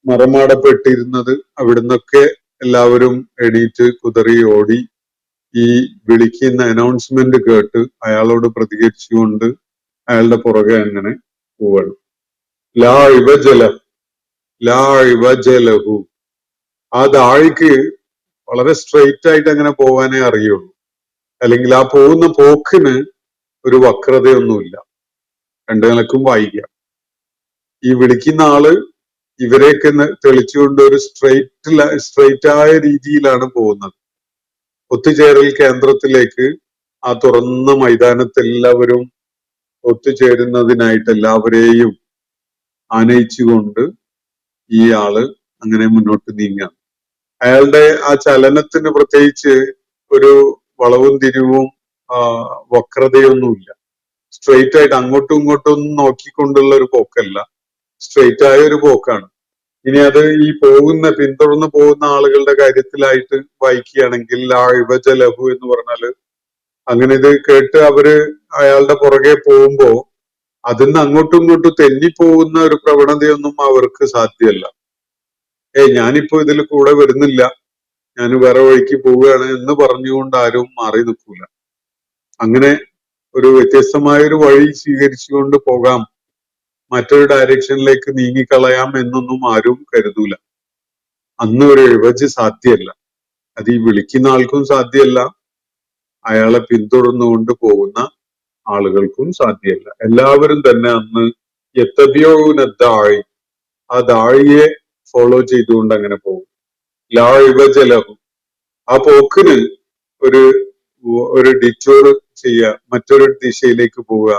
മറമാടപ്പെട്ടിരുന്നത് അവിടുന്നൊക്കെ എല്ലാവരും എണീറ്റ് കുതറി ഓടി ഈ വിളിക്കുന്ന അനൗൺസ്മെന്റ് കേട്ട് അയാളോട് പ്രതികരിച്ചുകൊണ്ട് അയാളുടെ പുറകെ അങ്ങനെ പോവാണ്. ലാ ഇവജലഹു, ആ ദാഴിക്ക് വളരെ സ്ട്രെയിറ്റ് ആയിട്ട് അങ്ങനെ പോകാനേ അറിയുള്ളൂ. അല്ലെങ്കിൽ ആ പോകുന്ന പോക്കിന് ഒരു വക്രതയൊന്നുമില്ല. രണ്ടു നിലക്കും വായിക്കാം. ഈ വിളിക്കുന്ന ആള് ഇവരെയൊക്കെ തെളിച്ചുകൊണ്ട് ഒരു സ്ട്രെയിറ്റ് ആയ രീതിയിലാണ് പോകുന്നത്. ഒത്തുചേരൽ കേന്ദ്രത്തിലേക്ക്, ആ തുറന്ന മൈതാനത്ത് എല്ലാവരും ഒത്തുചേരുന്നതിനായിട്ട് എല്ലാവരെയും ആനയിച്ചുകൊണ്ട് ഈ ആള് അങ്ങനെ മുന്നോട്ട് നീങ്ങാം. അയാളുടെ ആ ചലനത്തിന് പ്രത്യേകിച്ച് ഒരു വളവും തിരിവും വക്രതയൊന്നുമില്ല. സ്ട്രെയിറ്റ് ആയിട്ട് അങ്ങോട്ടും ഇങ്ങോട്ടും ഒന്നും നോക്കിക്കൊണ്ടുള്ള ഒരു പോക്കല്ല, സ്ട്രെയിറ്റ് ആയ ഒരു പോക്കാണ്. ഇനി അത് ഈ പിന്തുടർന്ന് പോകുന്ന ആളുകളുടെ കാര്യത്തിലായിട്ട് വായിക്കുകയാണെങ്കിൽ ആ ഇവജലഹു എന്ന് പറഞ്ഞാല് അങ്ങനെ ഇത് കേട്ട് അയാളുടെ പുറകെ പോകുമ്പോ അതിന്ന് അങ്ങോട്ടും ഇങ്ങോട്ടും തെന്നിപ്പോകുന്ന ഒരു പ്രവണതയൊന്നും അവർക്ക് സാധ്യമല്ല. ഞാനിപ്പോ ഇതിൽ കൂടെ വരുന്നില്ല, ഞാൻ വേറെ വഴിക്ക് പോവുകയാണ് എന്ന് പറഞ്ഞുകൊണ്ട് ആരും മാറി നിൽക്കൂല. അങ്ങനെ ഒരു വ്യത്യസ്തമായ ഒരു വഴി സ്വീകരിച്ചുകൊണ്ട് പോകാം, മറ്റൊരു ഡയറക്ഷനിലേക്ക് നീങ്ങിക്കളയാം എന്നൊന്നും ആരും കരുതൂല. അന്ന് ഒരു ഇഴവജ് സാധ്യമല്ല. അത് ഈ വിളിക്കുന്ന ആൾക്കും സാധ്യമല്ല, അയാളെ പിന്തുടർന്നുകൊണ്ട് പോകുന്ന ആളുകൾക്കും സാധ്യമല്ല. എല്ലാവരും തന്നെ അന്ന് യത്തബിയോനദ്ദാഴി, ആ ദാഴിയെ ഫോളോ ചെയ്തുകൊണ്ട് അങ്ങനെ പോകും. ലാ ഇവജലഹു, ആ പോക്കിന് ഒരു ഡിറ്റൂർ ചെയ്യുക, മറ്റൊരു ദിശയിലേക്ക് പോവുക,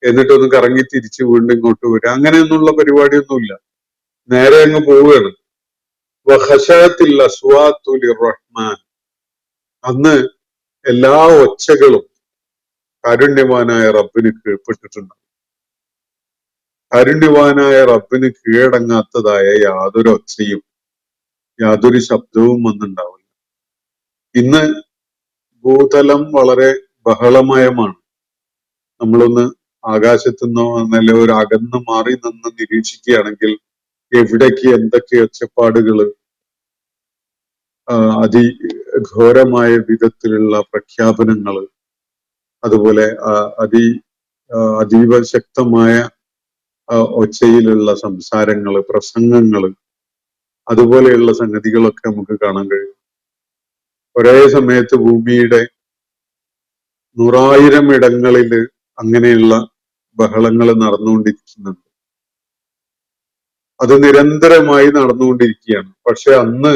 എന്നിട്ടൊന്ന് കറങ്ങി തിരിച്ച് വീണ്ടും ഇങ്ങോട്ട് വരിക, അങ്ങനെയൊന്നുള്ള പരിപാടിയൊന്നുമില്ല. നേരെ അങ്ങ് പോവുകയാണ്. വഖശഅത്തിൽ അസ്വാതു ലിർറഹ്മാൻ, അന്ന് എല്ലാ ഒച്ചകളും കാരുണ്യവാനായ റബ്ബിന് കീഴ്പ്പെട്ടിട്ടുണ്ട്. കാരുണ്യവാനായ റബ്ബിന് കീഴടങ്ങാത്തതായ യാതൊരു ഒച്ചയും യാതൊരു ശബ്ദവും വന്നുണ്ടാവില്ല. ഇന്ന് ഭൂതലം വളരെ ബഹളമയമാണ്. നമ്മളൊന്ന് ആകാശത്തുനിന്നോ നല്ല ഒരു അകന്ന് മാറി നിന്ന് നിരീക്ഷിക്കുകയാണെങ്കിൽ എവിടേക്ക് എന്തൊക്കെ ഒച്ചപ്പാടുകള്, അതിഘോരമായ വിധത്തിലുള്ള പ്രഖ്യാപനങ്ങള്, അതുപോലെ അതീവ ശക്തമായ ഒച്ചയിലുള്ള സംസാരങ്ങള്, പ്രസംഗങ്ങള്, അതുപോലെയുള്ള സംഗതികളൊക്കെ നമുക്ക് കാണാൻ കഴിയും. ഒരേ സമയത്ത് ഭൂമിയുടെ 100,000 ഇടങ്ങളില് അങ്ങനെയുള്ള ബഹളങ്ങൾ നടന്നുകൊണ്ടിരിക്കുന്നുണ്ട്. അത് നിരന്തരമായി നടന്നുകൊണ്ടിരിക്കുകയാണ്. പക്ഷെ അന്ന്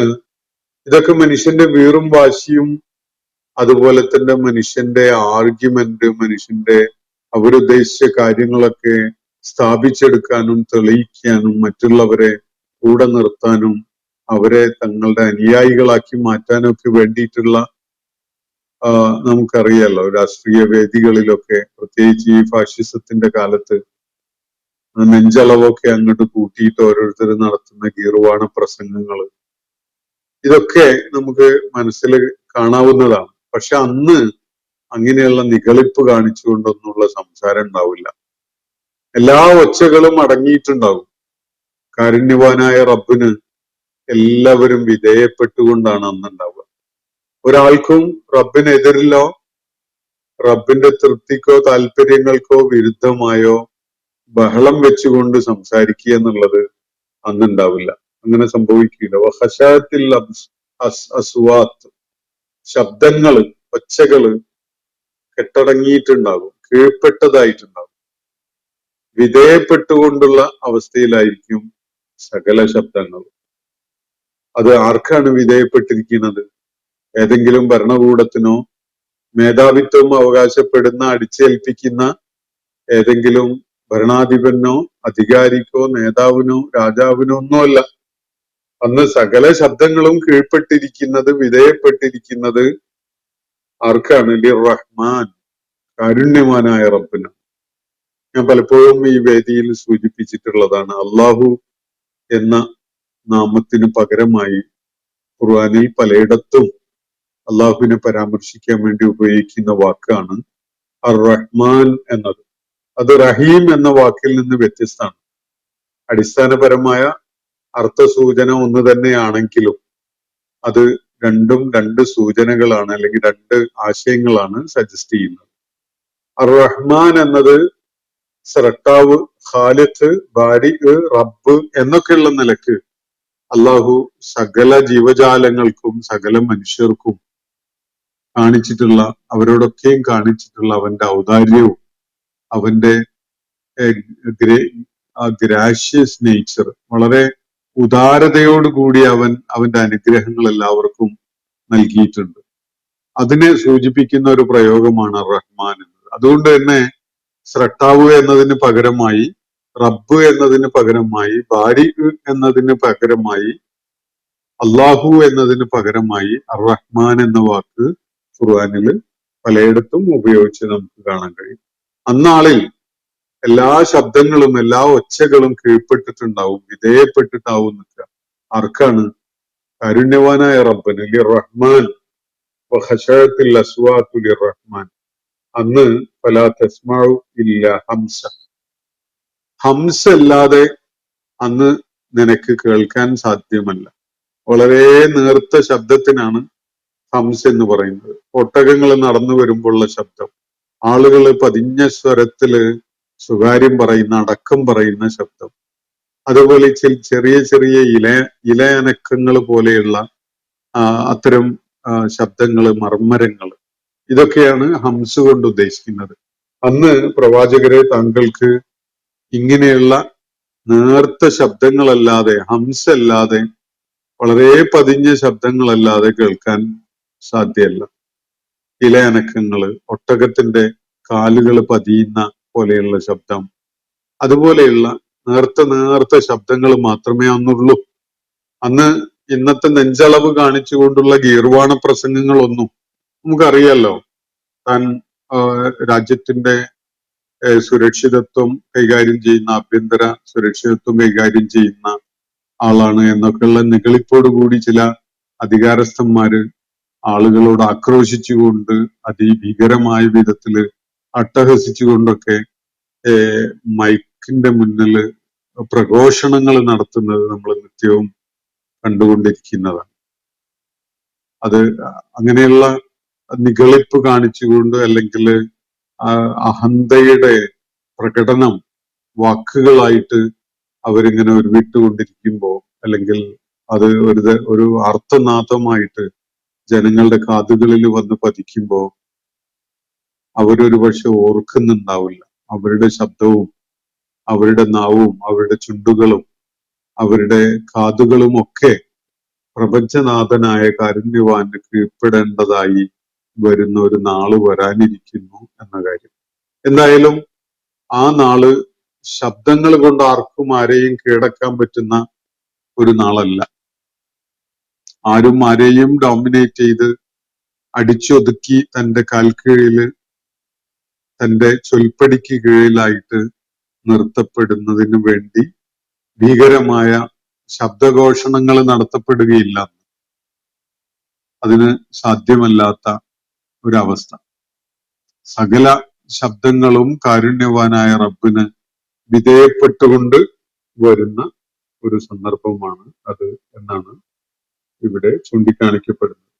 ഇതൊക്കെ മനുഷ്യന്റെ വീറും വാശിയും, അതുപോലെ തന്നെ മനുഷ്യന്റെ ആർഗ്യുമെന്റ്, മനുഷ്യന്റെ അവരുദ്ദേശിച്ച കാര്യങ്ങളൊക്കെ സ്ഥാപിച്ചെടുക്കാനും തെളിയിക്കാനും മറ്റുള്ളവരെ കൂടെ നിർത്താനും അവരെ തങ്ങളുടെ അനുയായികളാക്കി മാറ്റാനും ഒക്കെ വേണ്ടിയിട്ടുള്ള, നമുക്കറിയാലോ രാഷ്ട്രീയ വേദികളിലൊക്കെ, പ്രത്യേകിച്ച് ഈ ഫാഷിസത്തിന്റെ കാലത്ത് നെഞ്ചളവൊക്കെ അങ്ങോട്ട് കൂട്ടിയിട്ട് ഓരോരുത്തർ നടത്തുന്ന ഗീർവാണ പ്രസംഗങ്ങള്, ഇതൊക്കെ നമുക്ക് മനസ്സിൽ കാണാവുന്നതാണ്. പക്ഷെ അന്ന് അങ്ങനെയുള്ള നിഗളിപ്പ് കാണിച്ചുകൊണ്ടൊന്നുള്ള സംസാരം ഉണ്ടാവില്ല. എല്ലാ ഒച്ചകളും അടങ്ങിയിട്ടുണ്ടാവും. കാരുണ്യവാനായ റബ്ബിന് എല്ലാവരും വിധേയപ്പെട്ടുകൊണ്ടാണ് അന്നുണ്ടാവുക. ഒരാൾക്കും റബ്ബിനെതിരിലോ റബ്ബിന്റെ തൃപ്തിക്കോ താല്പര്യങ്ങൾക്കോ വിരുദ്ധമായോ ബഹളം വെച്ചുകൊണ്ട് സംസാരിക്കുക എന്നുള്ളത് അന്നുണ്ടാവില്ല. അങ്ങനെ സംഭവിക്കില്ല. വഖശഅത്തിൽ അസ്വാത്ത്, ശബ്ദങ്ങള്, ഒച്ചകള് കെട്ടടങ്ങിയിട്ടുണ്ടാകും, കീഴ്പ്പെട്ടതായിട്ടുണ്ടാകും. വിധേയപ്പെട്ടുകൊണ്ടുള്ള അവസ്ഥയിലായിരിക്കും സകല ശബ്ദങ്ങളും. അത് ആർക്കാണ് വിധേയപ്പെട്ടിരിക്കുന്നത്? ഏതെങ്കിലും ഭരണകൂടത്തിനോ മേധാവിത്വം അവകാശപ്പെടുന്ന, അടിച്ചേൽപ്പിക്കുന്ന ഏതെങ്കിലും ഭരണാധിപനോ അധികാരിക്കോ നേതാവിനോ രാജാവിനോ ഒന്നുമല്ല. അന്ന് സകല ശബ്ദങ്ങളും കീഴ്പ്പെട്ടിരിക്കുന്നത്, വിധേയപ്പെട്ടിരിക്കുന്നത് ആർക്കാണ്? ലിർറഹ്മാൻ, കാരുണ്യവാനായ റബ്ബിന്. ഞാൻ പലപ്പോഴും ഈ വേദിയിൽ സൂചിപ്പിച്ചിട്ടുള്ളതാണ്, അള്ളാഹു എന്ന നാമത്തിന് പകരമായി ഖുർആനിൽ പലയിടത്തും അള്ളാഹുവിനെ പരാമർശിക്കാൻ വേണ്ടി ഉപയോഗിക്കുന്ന വാക്കാണ് അർ റഹ്മാൻ എന്നത്. അത് റഹീം എന്ന വാക്കിൽ നിന്ന് വ്യത്യസ്തമാണ്. അടിസ്ഥാനപരമായ അർത്ഥസൂചന ഒന്ന് തന്നെയാണെങ്കിലും അത് രണ്ടും രണ്ട് സൂചനകളാണ്, അല്ലെങ്കിൽ രണ്ട് ആശയങ്ങളാണ് സജസ്റ്റ് ചെയ്യുന്നത്. അർ റഹ്മാൻ എന്നത് സ്രട്ടാവ്, ഖാലിഖ്, ബാരി, റബ്ബ് എന്നൊക്കെയുള്ള നിലക്ക് അള്ളാഹു സകല ജീവജാലങ്ങൾക്കും സകല മനുഷ്യർക്കും കാണിച്ചിട്ടുള്ള, അവരോടൊക്കെയും കാണിച്ചിട്ടുള്ള അവന്റെ ഔദാര്യവും അവന്റെ ഗ്രാഷ്യസ് നേച്ചർ, വളരെ ഉദാരതയോടുകൂടി അവന്റെ അനുഗ്രഹങ്ങൾ എല്ലാവർക്കും നൽകിയിട്ടുണ്ട്. അതിനെ സൂചിപ്പിക്കുന്ന ഒരു പ്രയോഗമാണ് റഹ്മാൻ എന്നത്. അതുകൊണ്ട് തന്നെ സ്രട്ടാവ് എന്നതിന് പകരമായി റബ്ബ് എന്നതിന് പകരമായി, ബാരി എന്നതിന് പകരമായി, അള്ളാഹു എന്നതിന് പകരമായി അർ-റഹ്മാൻ എന്ന വാക്ക് ഖുർആനിൽ പലയിടത്തും ഉപയോഗിച്ച് നമുക്ക് കാണാൻ കഴിയും. അന്നാളിൽ എല്ലാ ശബ്ദങ്ങളും എല്ലാ ഒച്ചകളും കീഴ്പ്പെട്ടിട്ടുണ്ടാവും, വിധേയപ്പെട്ടിട്ടാവും നിൽക്കുക. ആർക്കാണ്? കാരുണ്യവാനായ റബ്ബിന്, ലിർ-റഹ്മാൻ വഖശഅത്തിൽ അസ്വാതു ലിർ-റഹ്മാൻ. അന്ന് ഫലാ തസ്മഉ ഇല്ല ഹംസ. ഹംസ അല്ലാതെ അന്ന് നിനക്ക് കേൾക്കാൻ സാധ്യമല്ല. വളരെ നേർത്ത ശബ്ദത്തിനാണ് ഹംസ എന്ന് പറയുന്നത്. ഒട്ടകങ്ങൾ നടന്നു വരുമ്പോഴുള്ള ശബ്ദം, ആളുകൾ പതിഞ്ഞ സ്വരത്തില് സ്വകാര്യം പറയുന്ന, അടക്കം പറയുന്ന ശബ്ദം, അതുപോലെ ചെറിയ ചെറിയ ഇലയനക്കങ്ങൾ പോലെയുള്ള അത്തരം ശബ്ദങ്ങള്, മർമ്മരങ്ങള്, ഇതൊക്കെയാണ് ഹംസ കൊണ്ട് ഉദ്ദേശിക്കുന്നത്. അന്ന് പ്രവാചകരെ താങ്കൾക്ക് ഇങ്ങനെയുള്ള നേർത്ത ശബ്ദങ്ങളല്ലാതെ, ഹംസ അല്ലാതെ, വളരെ പതിഞ്ഞ ശബ്ദങ്ങളല്ലാതെ കേൾക്കാൻ സാധ്യമല്ല. ഇലയനക്കങ്ങള്, ഒട്ടകത്തിന്റെ കാലുകൾ പതിയുന്ന പോലെയുള്ള ശബ്ദം, അതുപോലെയുള്ള നേർത്ത ശബ്ദങ്ങൾ മാത്രമേ അന്നുള്ളൂ. അന്ന് ഇന്നത്തെ നെഞ്ചളവ് കാണിച്ചുകൊണ്ടുള്ള ഗീർവാണ പ്രസംഗങ്ങളൊന്നും നമുക്കറിയാലോ. താൻ രാജ്യത്തിന്റെ സുരക്ഷിതത്വം കൈകാര്യം ചെയ്യുന്ന, ആഭ്യന്തര സുരക്ഷിതത്വം കൈകാര്യം ചെയ്യുന്ന ആളാണ് എന്നൊക്കെയുള്ള നിഗളിപ്പോടുകൂടി ചില അധികാരസ്ഥന്മാര് ആളുകളോട് ആക്രോശിച്ചുകൊണ്ട്, അതിഭീകരമായ വിധത്തില് അട്ടഹസിച്ചുകൊണ്ടൊക്കെ മൈക്കിന്റെ മുന്നില് പ്രഘോഷണങ്ങൾ നടത്തുന്നത് നമ്മൾ നിത്യവും കണ്ടുകൊണ്ടിരിക്കുന്നതാണ്. അത് അങ്ങനെയുള്ള നിഗളിപ്പ് കാണിച്ചുകൊണ്ട്, അല്ലെങ്കിൽ അഹന്തയുടെ പ്രകടനം വാക്കുകളായിട്ട് അവരിങ്ങനെ ഉരുവിട്ടുകൊണ്ടിരിക്കുമ്പോൾ, അല്ലെങ്കിൽ അത് ഒരു അർത്ഥനാദമായിട്ട് ജനങ്ങളുടെ കാതുകളിൽ വന്ന് പതിക്കുമ്പോൾ അവരൊരു പക്ഷെ ഓർക്കുന്നുണ്ടാവില്ല. അവരുടെ ശബ്ദവും അവരുടെ നാവും അവരുടെ ചുണ്ടുകളും അവരുടെ കാതുകളും ഒക്കെ പ്രപഞ്ചനാഥനായ കാരുണ്യവാന് കീഴ്പ്പെടേണ്ടതായി വരുന്ന ഒരു നാള് വരാനിരിക്കുന്നു എന്ന കാര്യം. എന്തായാലും ആ നാള് ശബ്ദങ്ങൾ കൊണ്ട് ആർക്കും ആരെയും കീഴടക്കാൻ പറ്റുന്ന ഒരു നാളല്ല. ആരും ആരെയും ഡോമിനേറ്റ് ചെയ്ത് അടിച്ചൊതുക്കി തന്റെ കാൽക്കീഴില്, തന്റെ ചൊൽപ്പടിക്ക് കീഴിലായിട്ട് നിർത്തപ്പെടുന്നതിന് വേണ്ടി ഭീകരമായ ശബ്ദഘോഷണങ്ങൾ നടത്തപ്പെടുകയില്ല. അതിന് സാധ്യമല്ലാത്ത ഒരവസ്ഥ. സകല ശബ്ദങ്ങളും കാരുണ്യവാനായ റബ്ബിന് വിധേയപ്പെട്ടുകൊണ്ട് വരുന്ന ഒരു സന്ദർഭമാണ് അത് എന്നാണ് ഇവിടെ ചൂണ്ടിക്കാണിക്കപ്പെടുന്നത്.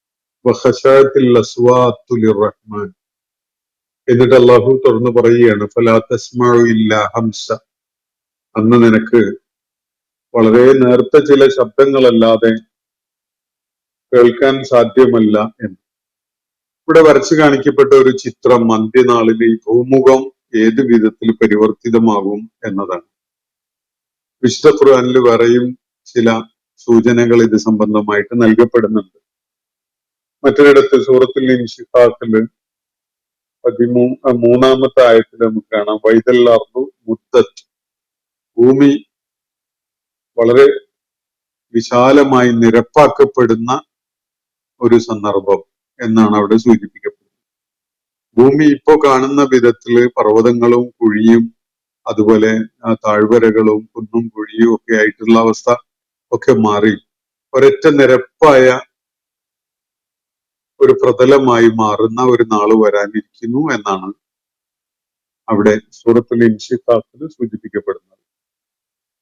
വഖശഅത്തിൽ അസ്വാതു ലിർ-റഹ്മാൻ. എന്നിട്ട് അള്ളാഹു തുറന്നു പറയുകയാണ്, ഫലാ തസ്മഉ ഇല്ലാ ഹംസ. അന്ന് നിനക്ക് വളരെ നേർത്ത ചില ശബ്ദങ്ങളല്ലാതെ കേൾക്കാൻ സാധ്യമല്ല എന്ന്. ഇവിടെ വരച്ചു കാണിക്കപ്പെട്ട ഒരു ചിത്രം അന്ത്യനാളിൽ ഈ ഭൂമുഖം ഏത് വിധത്തിൽ പരിവർത്തിതമാകും എന്നതാണ്. വിശുദ്ധ ഖുർആനിൽ വേറെയും ചില സൂചനകൾ ഇത് സംബന്ധമായിട്ട് നൽകപ്പെടുന്നുണ്ട്. മറ്റൊരിടത്ത് സൂറത്തുൽ ഇൻശിഖാഖില് 13-ാമത്തെ ആയത്തിൽ നമുക്ക് കാണാം, വൈദൽ അർദു മുദ്ദത്ത്. ഭൂമി വളരെ വിശാലമായി നിരപ്പാക്കപ്പെടുന്ന ഒരു സന്ദർഭം എന്നാണ് അവിടെ സൂചിപ്പിക്കപ്പെടുന്നത്. ഭൂമി ഇപ്പോ കാണുന്ന വിധത്തില് പർവ്വതങ്ങളും കുഴിയും അതുപോലെ താഴ്വരകളും കുന്നും കുഴിയും ഒക്കെ ആയിട്ടുള്ള അവസ്ഥ ഒക്കെ മാറി ഒരൊറ്റ നിരപ്പായ ഒരു പ്രതലമായി മാറുന്ന ഒരു നാള് വരാനിരിക്കുന്നു എന്നാണ് അവിടെ സൂറത്തുൽ ഇൻശിഖാഖിൽ സൂചിപ്പിക്കപ്പെടുന്നത്.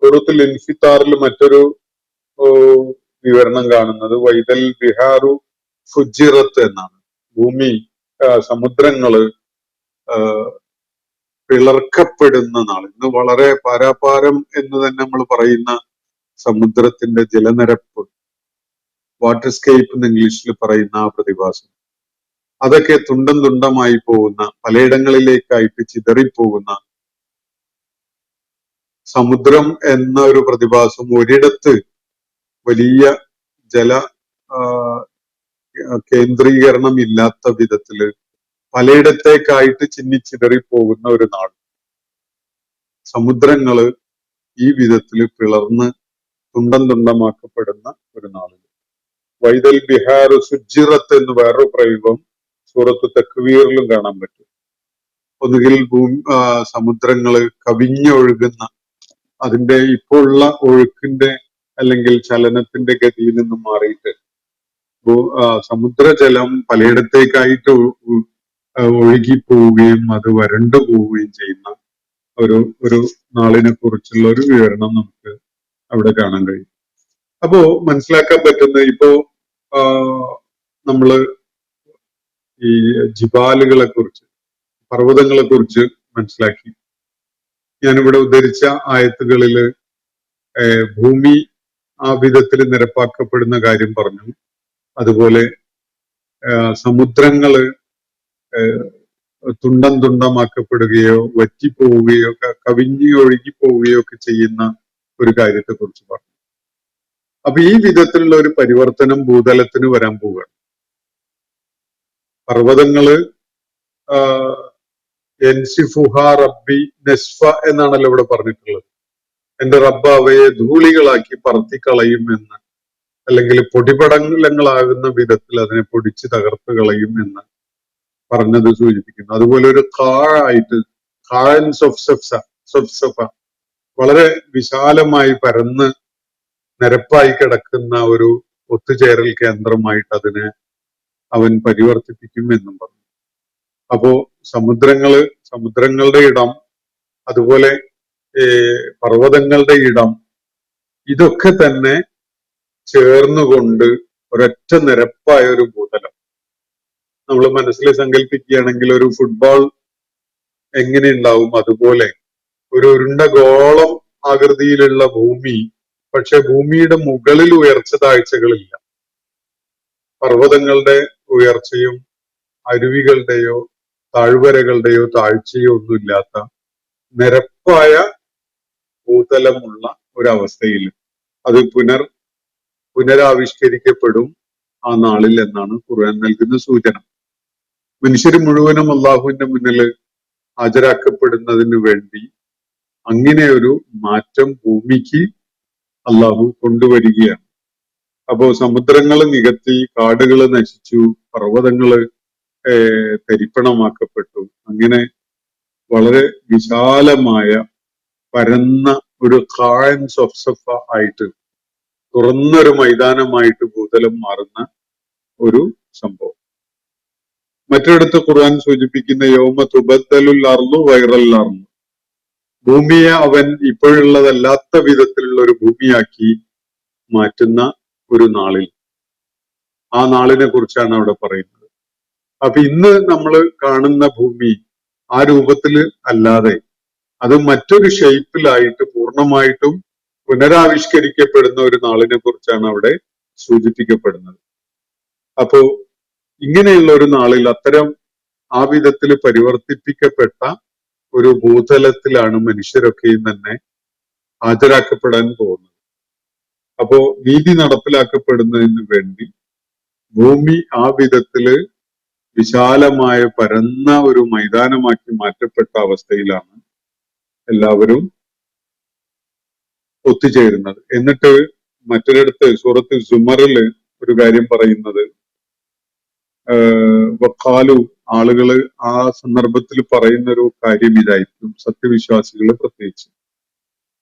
സൂറത്തുൽ ഇൻഫിത്താറിൽ മറ്റൊരു വിവരണം കാണുന്നത് വൈദൽ ബിഹാറു ഫുജിറത്ത് എന്നാണ്. ഭൂമി, സമുദ്രങ്ങള് പിളർക്കപ്പെടുന്ന നാൾ. ഇന്ന് വളരെ പാരാപാരം എന്ന് തന്നെ നമ്മൾ പറയുന്ന സമുദ്രത്തിന്റെ ജലനിരപ്പ്, വാട്ടർ സ്കേപ്പ് എന്ന് ഇംഗ്ലീഷിൽ പറയുന്ന ആ പ്രതിഭാസം, അതൊക്കെ തുണ്ടം തുണ്ടമായി പോകുന്ന, പലയിടങ്ങളിലേക്കായിട്ട് ചിതറിപ്പോകുന്ന സമുദ്രം എന്ന ഒരു പ്രതിഭാസം ഒരിടത്ത് വലിയ ജല കേന്ദ്രീകരണം ഇല്ലാത്ത വിധത്തില് പലയിടത്തേക്കായിട്ട് ചിന്നിച്ചിതറിപ്പോകുന്ന ഒരു നാട്. സമുദ്രങ്ങള് ഈ വിധത്തിൽ പിളർന്ന് തുണ്ടം തുണ്ടമാക്കപ്പെടുന്ന ഒരു നാളിൽ. വൈദൽ ബിഹാർ സുജിറത്ത് എന്ന് വേറൊരു പ്രയോഗം സൂറത്ത് തക്വീറിലും കാണാൻ പറ്റും. ഒന്നുകിൽ സമുദ്രങ്ങള് കവിഞ്ഞൊഴുകുന്ന, അതിന്റെ ഇപ്പോൾ ഉള്ള ഒഴുക്കിന്റെ അല്ലെങ്കിൽ ചലനത്തിന്റെ ഗതിയിൽ നിന്നും മാറിയിട്ട് സമുദ്രജലം പലയിടത്തേക്കായിട്ട് ഒഴുകി പോവുകയും അത് വരണ്ടു പോവുകയും ചെയ്യുന്ന ഒരു നാളിനെ കുറിച്ചുള്ള ഒരു വിവരണം നമുക്ക് അവിടെ കാണാൻ കഴിയും. അപ്പോ മനസ്സിലാക്കാൻ പറ്റുന്ന ഇപ്പോ നമ്മള് ഈ ജിബാലുകളെ കുറിച്ച്, പർവ്വതങ്ങളെ കുറിച്ച് മനസ്സിലാക്കി. ഞാനിവിടെ ഉദ്ധരിച്ച ആയത്തുകളില് ഭൂമി ആ വിധത്തിൽ നിരപ്പാക്കപ്പെടുന്ന കാര്യം പറഞ്ഞു. അതുപോലെ സമുദ്രങ്ങള് തുണ്ടം തുണ്ടമാക്കപ്പെടുകയോ വറ്റിപ്പോവുകയോ കവിഞ്ഞ് ഒഴുകി പോവുകയോ ഒക്കെ ചെയ്യുന്ന ഒരു കാര്യത്തെ കുറിച്ച് പറഞ്ഞു. അപ്പൊ ഈ വിധത്തിലുള്ള ഒരു പരിവർത്തനം ഭൂതലത്തിന് വരാൻ പോവുകയാണ്. പർവ്വതങ്ങള് എൻസിഫുഹ റബ്ബി നെസ്ഫ എന്നാണല്ലോ ഇവിടെ പറഞ്ഞിട്ടുള്ളത്. എന്റെ റബ്ബ് അവയെ ധൂളികളാക്കി പറത്തിക്കളയും എന്ന്, അല്ലെങ്കിൽ പൊടിപടലങ്ങളാകുന്ന വിധത്തിൽ അതിനെ പൊടിച്ച് തകർത്ത് കളയും എന്ന് പറഞ്ഞത് സൂചിപ്പിക്കുന്നു. അതുപോലെ ഒരു കാഴായിട്ട് കാഴൻ സൊഫ്സഫ വളരെ വിശാലമായി പരന്ന് നിരപ്പായി കിടക്കുന്ന ഒരു ഒത്തുചേരൽ കേന്ദ്രമായിട്ട് അതിനെ അവൻ പരിവർത്തിപ്പിക്കും എന്നും പറഞ്ഞു. അപ്പോ സമുദ്രങ്ങളുടെ ഇടം, അതുപോലെ പർവ്വതങ്ങളുടെ ഇടം, ഇതൊക്കെ തന്നെ ചേർന്നുകൊണ്ട് ഒരൊറ്റ നിരപ്പായ ഒരു ഭൂതലം നമ്മൾ മനസ്സിൽ സങ്കല്പിക്കുകയാണെങ്കിൽ ഒരു ഫുട്ബോൾ എങ്ങനെ ഉണ്ടാവും അതുപോലെ ഒരു ഉരുണ്ട ഗോളം ആകൃതിയിലുള്ള ഭൂമി, പക്ഷെ ഭൂമിയുടെ മുകളിൽ ഉയർച്ച താഴ്ചകളില്ല. പർവ്വതങ്ങളുടെ ഉയർച്ചയും അരുവികളുടെയോ താഴ്വരകളുടെയോ താഴ്ചയോ ഒന്നുമില്ലാത്ത നിരപ്പായ ഭൂതലമുള്ള ഒരവസ്ഥയിൽ അത് പുനരാവിഷ്കരിക്കപ്പെടും ആ നാളിൽ എന്നാണ് ഖുർആൻ നൽകുന്ന സൂചന. മനുഷ്യർ മുഴുവനും അള്ളാഹുവിന്റെ മുന്നിൽ ഹാജരാക്കപ്പെടുന്നതിന് വേണ്ടി അങ്ങനെ ഒരു മാറ്റം ഭൂമിക്ക് അള്ളാഹു കൊണ്ടുവരികയാണ്. അപ്പോ സമുദ്രങ്ങൾ നികത്തി, കാടുകൾ നശിച്ചു, പർവ്വതങ്ങള് തരിപ്പണമാക്കപ്പെട്ടു. അങ്ങനെ വളരെ വിശാലമായ പരന്ന ഒരു കായൻ സൊഫ്സഫ ആയിട്ട് തുറന്നൊരു മൈതാനമായിട്ട് ഭൂതലം മാറുന്ന ഒരു സംഭവം. മറ്റൊരിടത്ത് ഖുർആൻ സൂചിപ്പിക്കുന്ന യൗമ തുബദ്ദലുൽ അർളു ഗൈറൽ അർള്, ഭൂമിയെ അവൻ ഇപ്പോഴുള്ളതല്ലാത്ത വിധത്തിലുള്ള ഒരു ഭൂമിയാക്കി മാറ്റുന്ന ഒരു നാളിൽ, ആ നാളിനെ കുറിച്ചാണ് അവിടെ പറയുന്നത്. അപ്പൊ ഇന്ന് നമ്മൾ കാണുന്ന ഭൂമി ആ രൂപത്തിൽ അല്ലാതെ അത് മറ്റൊരു ഷേപ്പിലായിട്ട് പൂർണ്ണമായിട്ടും പുനരാവിഷ്കരിക്കപ്പെടുന്ന ഒരു നാളിനെ കുറിച്ചാണ് അവിടെ സൂചിപ്പിക്കപ്പെടുന്നത്. അപ്പോ ഇങ്ങനെയുള്ള ഒരു നാളിൽ അത്തരം ആ വിധത്തിൽ പരിവർത്തിപ്പിക്കപ്പെട്ട ഒരു ഭൂതലത്തിലാണ് മനുഷ്യരൊക്കെയും തന്നെ ഹാജരാക്കപ്പെടാൻ പോകുന്നത്. അപ്പോ നീതി നടപ്പിലാക്കപ്പെടുന്നതിന് വേണ്ടി ഭൂമി ആ വിധത്തില് വിശാലമായ പരന്ന ഒരു മൈതാനമാക്കി മാറ്റപ്പെട്ട അവസ്ഥയിലാണ് എല്ലാവരും ഒത്തുചേരുന്നത്. എന്നിട്ട് മറ്റൊരിടത്ത് സൂറത്ത് സുമറില് ഒരു കാര്യം പറയുന്നത്, വഖാലു, ആളുകള് ആ സന്ദർഭത്തിൽ പറയുന്ന ഒരു കാര്യം ഇതായിരിക്കും, സത്യവിശ്വാസികള് പ്രത്യേകിച്ച്,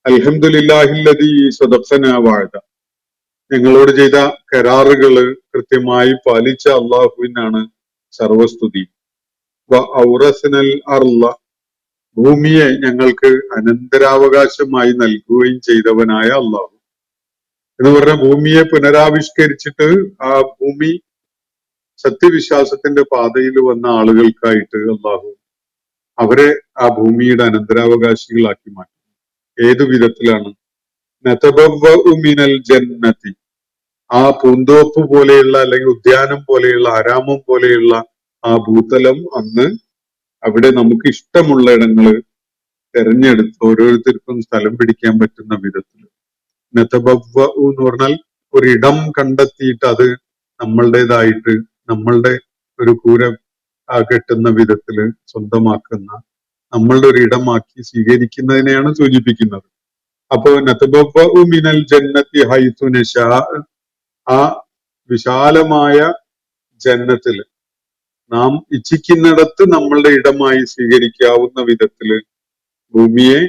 അൽഹംദുലില്ലാഹില്ലദീ സദഖനാ വഅദ, ഞങ്ങളോട് ചെയ്ത കരാറുകള് കൃത്യമായി പാലിച്ച അള്ളാഹുവിനാണ് സർവസ്തുതി. വ ഔറസ്നൽ അർള, ഭൂമിയെ ഞങ്ങൾക്ക് അനന്തരാവകാശമായി നൽകുകയും ചെയ്തവനായ അള്ളാഹു എന്ന് പറഞ്ഞ ഭൂമിയെ പുനരാവിഷ്കരിച്ചിട്ട് ആ ഭൂമി സത്യവിശ്വാസത്തിന്റെ പാതയിൽ വന്ന ആളുകൾക്കായിട്ട് അള്ളാഹു അവരെ ആ ഭൂമിയുടെ അനന്തരാവകാശികളാക്കി മാറ്റും. ഏതു വിധത്തിലാണ്? നതബവ്വഉ മിനൽ ജന്നതി, ആ പൂന്തോപ്പ് പോലെയുള്ള അല്ലെങ്കിൽ ഉദ്യാനം പോലെയുള്ള ആരാമം പോലെയുള്ള ആ ഭൂതലം അന്ന് അവിടെ നമുക്ക് ഇഷ്ടമുള്ള ഇടങ്ങള് തെരഞ്ഞെടുത്ത് ഓരോരുത്തർക്കും സ്ഥലം പിടിക്കാൻ പറ്റുന്ന വിധത്തിൽ നതബവ്വഉ എന്ന് പറഞ്ഞാൽ ഒരിടം കണ്ടെത്തിയിട്ട് അത് നമ്മളുടേതായിട്ട് നമ്മളുടെ ഒരു കൂര കെട്ടുന്ന വിധത്തില് സ്വന്തമാക്കുന്ന, നമ്മളുടെ ഒരു ഇടമാക്കി സ്വീകരിക്കുന്നതിനെയാണ് സൂചിപ്പിക്കുന്നത്. അപ്പോ നതബവ്വഉ മിനൽ ജന്നത്തി ഹൈതു നശാ, ആ വിശാലമായ ജന്നത്തിൽ നാം ഇച്ഛിക്കുന്നിടത്ത് നമ്മളുടെ ഇടമായി സ്വീകരിക്കാവുന്ന വിധത്തില് ഭൂമിയെ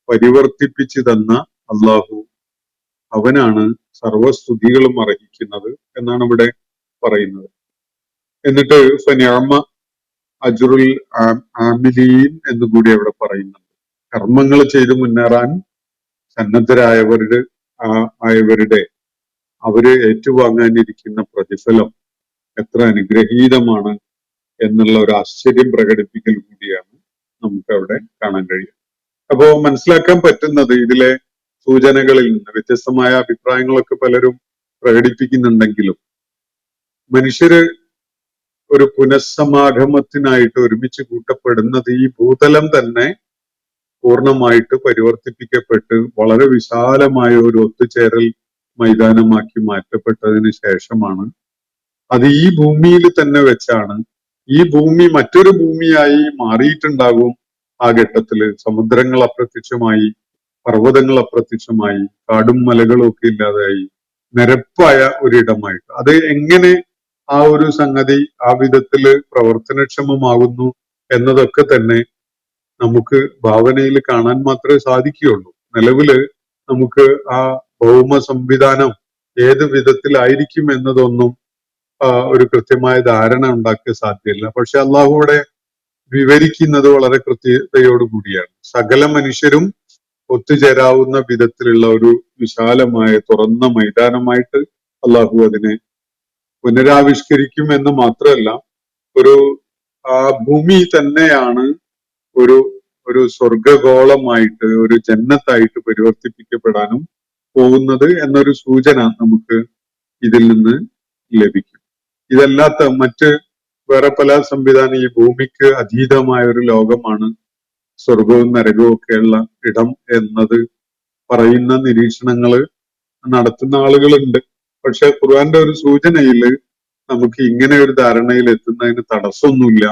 പരിവർത്തിപ്പിച്ചു തന്ന അള്ളാഹു, അവനാണ് സർവസ്തുതികളും അർഹിക്കുന്നത് എന്നാണ് ഇവിടെ പറയുന്നത്. എന്നിട്ട് ഫനിഅമ അജ്റുൽ ആമിലീൻ എന്നുകൂടി അവിടെ പറയുന്നുണ്ട്. കർമ്മങ്ങൾ ചെയ്ത് മുന്നേറാൻ സന്നദ്ധരായവരുടെ അവര് ഏറ്റുവാങ്ങാനിരിക്കുന്ന പ്രതിഫലം എത്ര അനുഗ്രഹീതമാണ് എന്നുള്ള ഒരു ആശ്ചര്യം പ്രകടിപ്പിക്കൽ കൂടിയാണ് നമുക്ക് അവിടെ കാണാൻ കഴിയും. അപ്പോ മനസ്സിലാക്കാൻ പറ്റുന്നത് ഇതിലെ സൂചനകളിൽ നിന്ന് വ്യത്യസ്തമായ അഭിപ്രായങ്ങളൊക്കെ പലരും പ്രകടിപ്പിക്കുന്നുണ്ടെങ്കിലും മനുഷ്യര് ഒരു പുനഃസമാഗമത്തിനായിട്ട് ഒരുമിച്ച് കൂട്ടപ്പെടുന്നത് ഈ ഭൂതലം തന്നെ പൂർണ്ണമായിട്ട് പരിവർത്തിപ്പിക്കപ്പെട്ട് വളരെ വിശാലമായ ഒരു ഒത്തുചേരൽ മൈതാനമാക്കി മാറ്റപ്പെട്ടതിന് ശേഷമാണ്. അത് ഈ ഭൂമിയിൽ തന്നെ വെച്ചാണ്. ഈ ഭൂമി മറ്റൊരു ഭൂമിയായി മാറിയിട്ടുണ്ടാകും. ആ ഘട്ടത്തില് സമുദ്രങ്ങൾ അപ്രത്യക്ഷമായി, പർവ്വതങ്ങൾ അപ്രത്യക്ഷമായി, കാടും മലകളും ഒക്കെ ഇല്ലാതായി നിരപ്പായ ഒരിടമായിട്ട്. അത് എങ്ങനെ ആ ഒരു സംഗതി ആ വിധത്തില് പ്രവർത്തനക്ഷമമാകുന്നു എന്നതൊക്കെ തന്നെ നമുക്ക് ഭാവനയിൽ കാണാൻ മാത്രമേ സാധിക്കുകയുള്ളൂ. നിലവില് നമുക്ക് ആ ഭൗമ സംവിധാനം ഏത് വിധത്തിലായിരിക്കും എന്നതൊന്നും ഒരു കൃത്യമായ ധാരണ ഉണ്ടാക്കിയ സാധ്യമല്ല. പക്ഷെ അള്ളാഹുവിടെ വിവരിക്കുന്നത് വളരെ കൃത്യതയോടുകൂടിയാണ്. സകല മനുഷ്യരും ഒത്തുചേരാവുന്ന വിധത്തിലുള്ള ഒരു വിശാലമായ തുറന്ന മൈതാനമായിട്ട് അള്ളാഹു അതിനെ പുനരാവിഷ്കരിക്കും എന്ന് മാത്രമല്ല, ഒരു ഭൂമി തന്നെയാണ് ഒരു ഒരു സ്വർഗഗോളമായിട്ട്, ഒരു ജന്നത്തായിട്ട് പരിവർത്തിപ്പിക്കപ്പെടാനും പോകുന്നത് എന്നൊരു സൂചന നമുക്ക് ഇതിൽ നിന്ന് ലഭിക്കും. ഇതല്ലാത്ത മറ്റ് വേറെ പല സംവിധാനം, ഈ ഭൂമിക്ക് അതീതമായ ഒരു ലോകമാണ് സ്വർഗവും നരകവും ഒക്കെയുള്ള ഇടം എന്നത് പറയുന്ന നിരീക്ഷണങ്ങള് നടത്തുന്ന ആളുകളുണ്ട്. പക്ഷെ ഖുർആന്റെ ഒരു സൂചനയില് നമുക്ക് ഇങ്ങനെ ഒരു ധാരണയിൽ എത്തുന്നതിന് തടസ്സമൊന്നുമില്ല.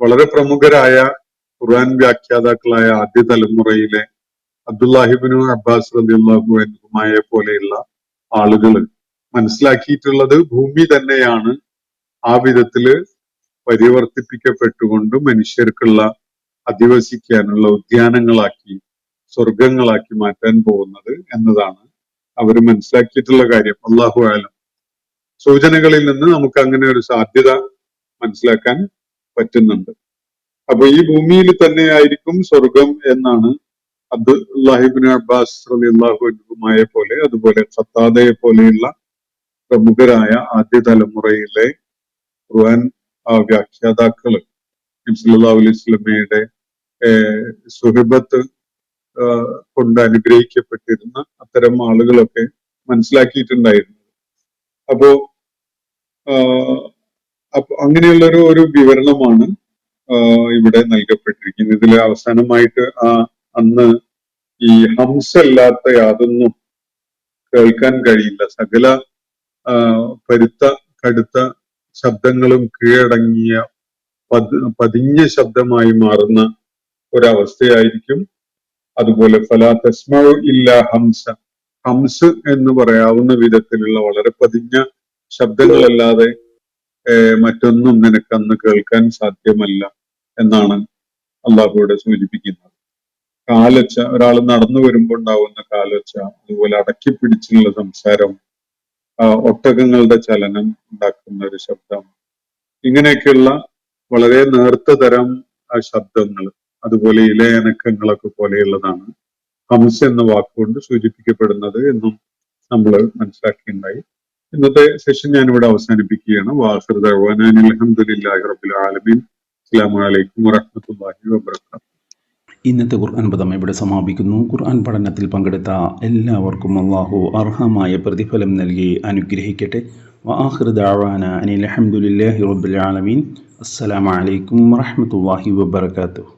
വളരെ പ്രമുഖരായ ഖുർആൻ വ്യാഖ്യാതാക്കളായ ആദ്യ തലമുറയിലെ അബ്ദുല്ലാഹിബ്നു അബ്ബാസ് റളിയല്ലാഹു അൻഹുമായ പോലെയുള്ള ആളുകൾ മനസ്സിലാക്കിയിട്ടുള്ളത് ഭൂമി തന്നെയാണ് ആ വിധത്തില് പരിവർത്തിപ്പിക്കപ്പെട്ടുകൊണ്ട് മനുഷ്യർക്കുള്ള അധിവസിക്കാനുള്ള ഉദ്യാനങ്ങളാക്കി, സ്വർഗങ്ങളാക്കി മാറ്റാൻ പോകുന്നത് എന്നതാണ് അവർ മനസ്സിലാക്കിയിട്ടുള്ള കാര്യം. അല്ലാഹു അഅലം. സൂചനകളിൽ നിന്ന് നമുക്ക് അങ്ങനെ ഒരു സാധ്യത മനസ്സിലാക്കാൻ പറ്റുന്നുണ്ട്. അപ്പൊ ഈ ഭൂമിയിൽ തന്നെ ആയിരിക്കും സ്വർഗം എന്നാണ് അബ്ദുല്ലാഹിബ്നു അബ്ബാസ് റളിയല്ലാഹു അൻഹുമായ പോലെ, അതുപോലെ ഖത്താദയെ പോലെയുള്ള പ്രമുഖരായ ആദ്യ തലമുറയിലെ ഖുർആൻ വ്യാഖ്യാതാക്കള് നബി സല്ലല്ലാഹു അലൈഹി വസല്ലമയുടെ സുഹബത്ത് കൊണ്ട് അനുഗ്രഹിക്കപ്പെട്ടിരുന്ന അത്തരം ആളുകളൊക്കെ മനസ്സിലാക്കിയിട്ടുണ്ടായിരുന്നു. അപ്പോ അങ്ങനെയുള്ള ഒരു വിവരണമാണ് ഇവിടെ നൽകപ്പെട്ടിരിക്കുന്നത്. ഇതിൽ അവസാനമായിട്ട് അന്ന് ഈ ഹംസല്ലാത്ത യാതൊന്നും കേൾക്കാൻ കഴിയില്ല. സകല പരുത്ത കടുത്ത ശബ്ദങ്ങളും കീഴടങ്ങിയ പതിഞ്ഞ ശബ്ദമായി മാറുന്ന ഒരവസ്ഥയായിരിക്കും. അതുപോലെ ഫലാ തസ്മഉ ഇല്ലാ ഹംസ, ഹംസ് എന്ന് പറയാവുന്ന വിധത്തിലുള്ള വളരെ പതിഞ്ഞ ശബ്ദങ്ങളല്ലാതെ മറ്റൊന്നും നിനക്കന്ന് കേൾക്കാൻ സാധ്യമല്ല എന്നാണ് അള്ളാഹുവിടെ സൂചിപ്പിക്കുന്നത്. കാലൊച്ച, ഒരാൾ നടന്നു വരുമ്പോൾ ഉണ്ടാവുന്ന കാലൊച്ച, അതുപോലെ അടക്കി പിടിച്ചുള്ള സംസാരം, ഒട്ടകങ്ങളുടെ ചലനം ഉണ്ടാക്കുന്ന ഒരു ശബ്ദം, ഇങ്ങനെയൊക്കെയുള്ള വളരെ നേർത്ത തരം ശബ്ദങ്ങൾ, അതുപോലെ ഇലയനക്കങ്ങളൊക്കെ പോലെയുള്ളതാണ് ഹംസ എന്ന വാക്കുകൊണ്ട് സൂചിപ്പിക്കപ്പെടുന്നത് എന്നും നമ്മൾ മനസ്സിലാക്കിയിട്ടുണ്ടായി. ഇന്നത്തെ സെഷൻ ഞാനിവിടെ അവസാനിപ്പിക്കുകയാണ്. വാഖിറു ദഅ്വാനാ അൽഹംദുലില്ലാഹി റബ്ബിൽ ആലമീൻ. അസ്സലാമു അലൈക്കും വറഹ്മത്തുള്ളാഹി വബറകാതുഹു.
ഇന്നത്തെ ഖുർആൻ പദം ഇവിടെ സമാപിക്കുന്നു. ഖുർആൻ പഠനത്തിൽ പങ്കെടുത്ത എല്ലാവർക്കും അല്ലാഹു അർഹമായ പ്രതിഫലം നൽകി അനുഗ്രഹിക്കട്ടെ. വആഖിറു ദഅ്വാനാ അനിൽ ഹംദുലില്ലാഹി റബ്ബിൽ ആലമീൻ. അസ്സലാമു അലൈക്കും വറഹ്മത്തുള്ളാഹി വബറകാതുഹു.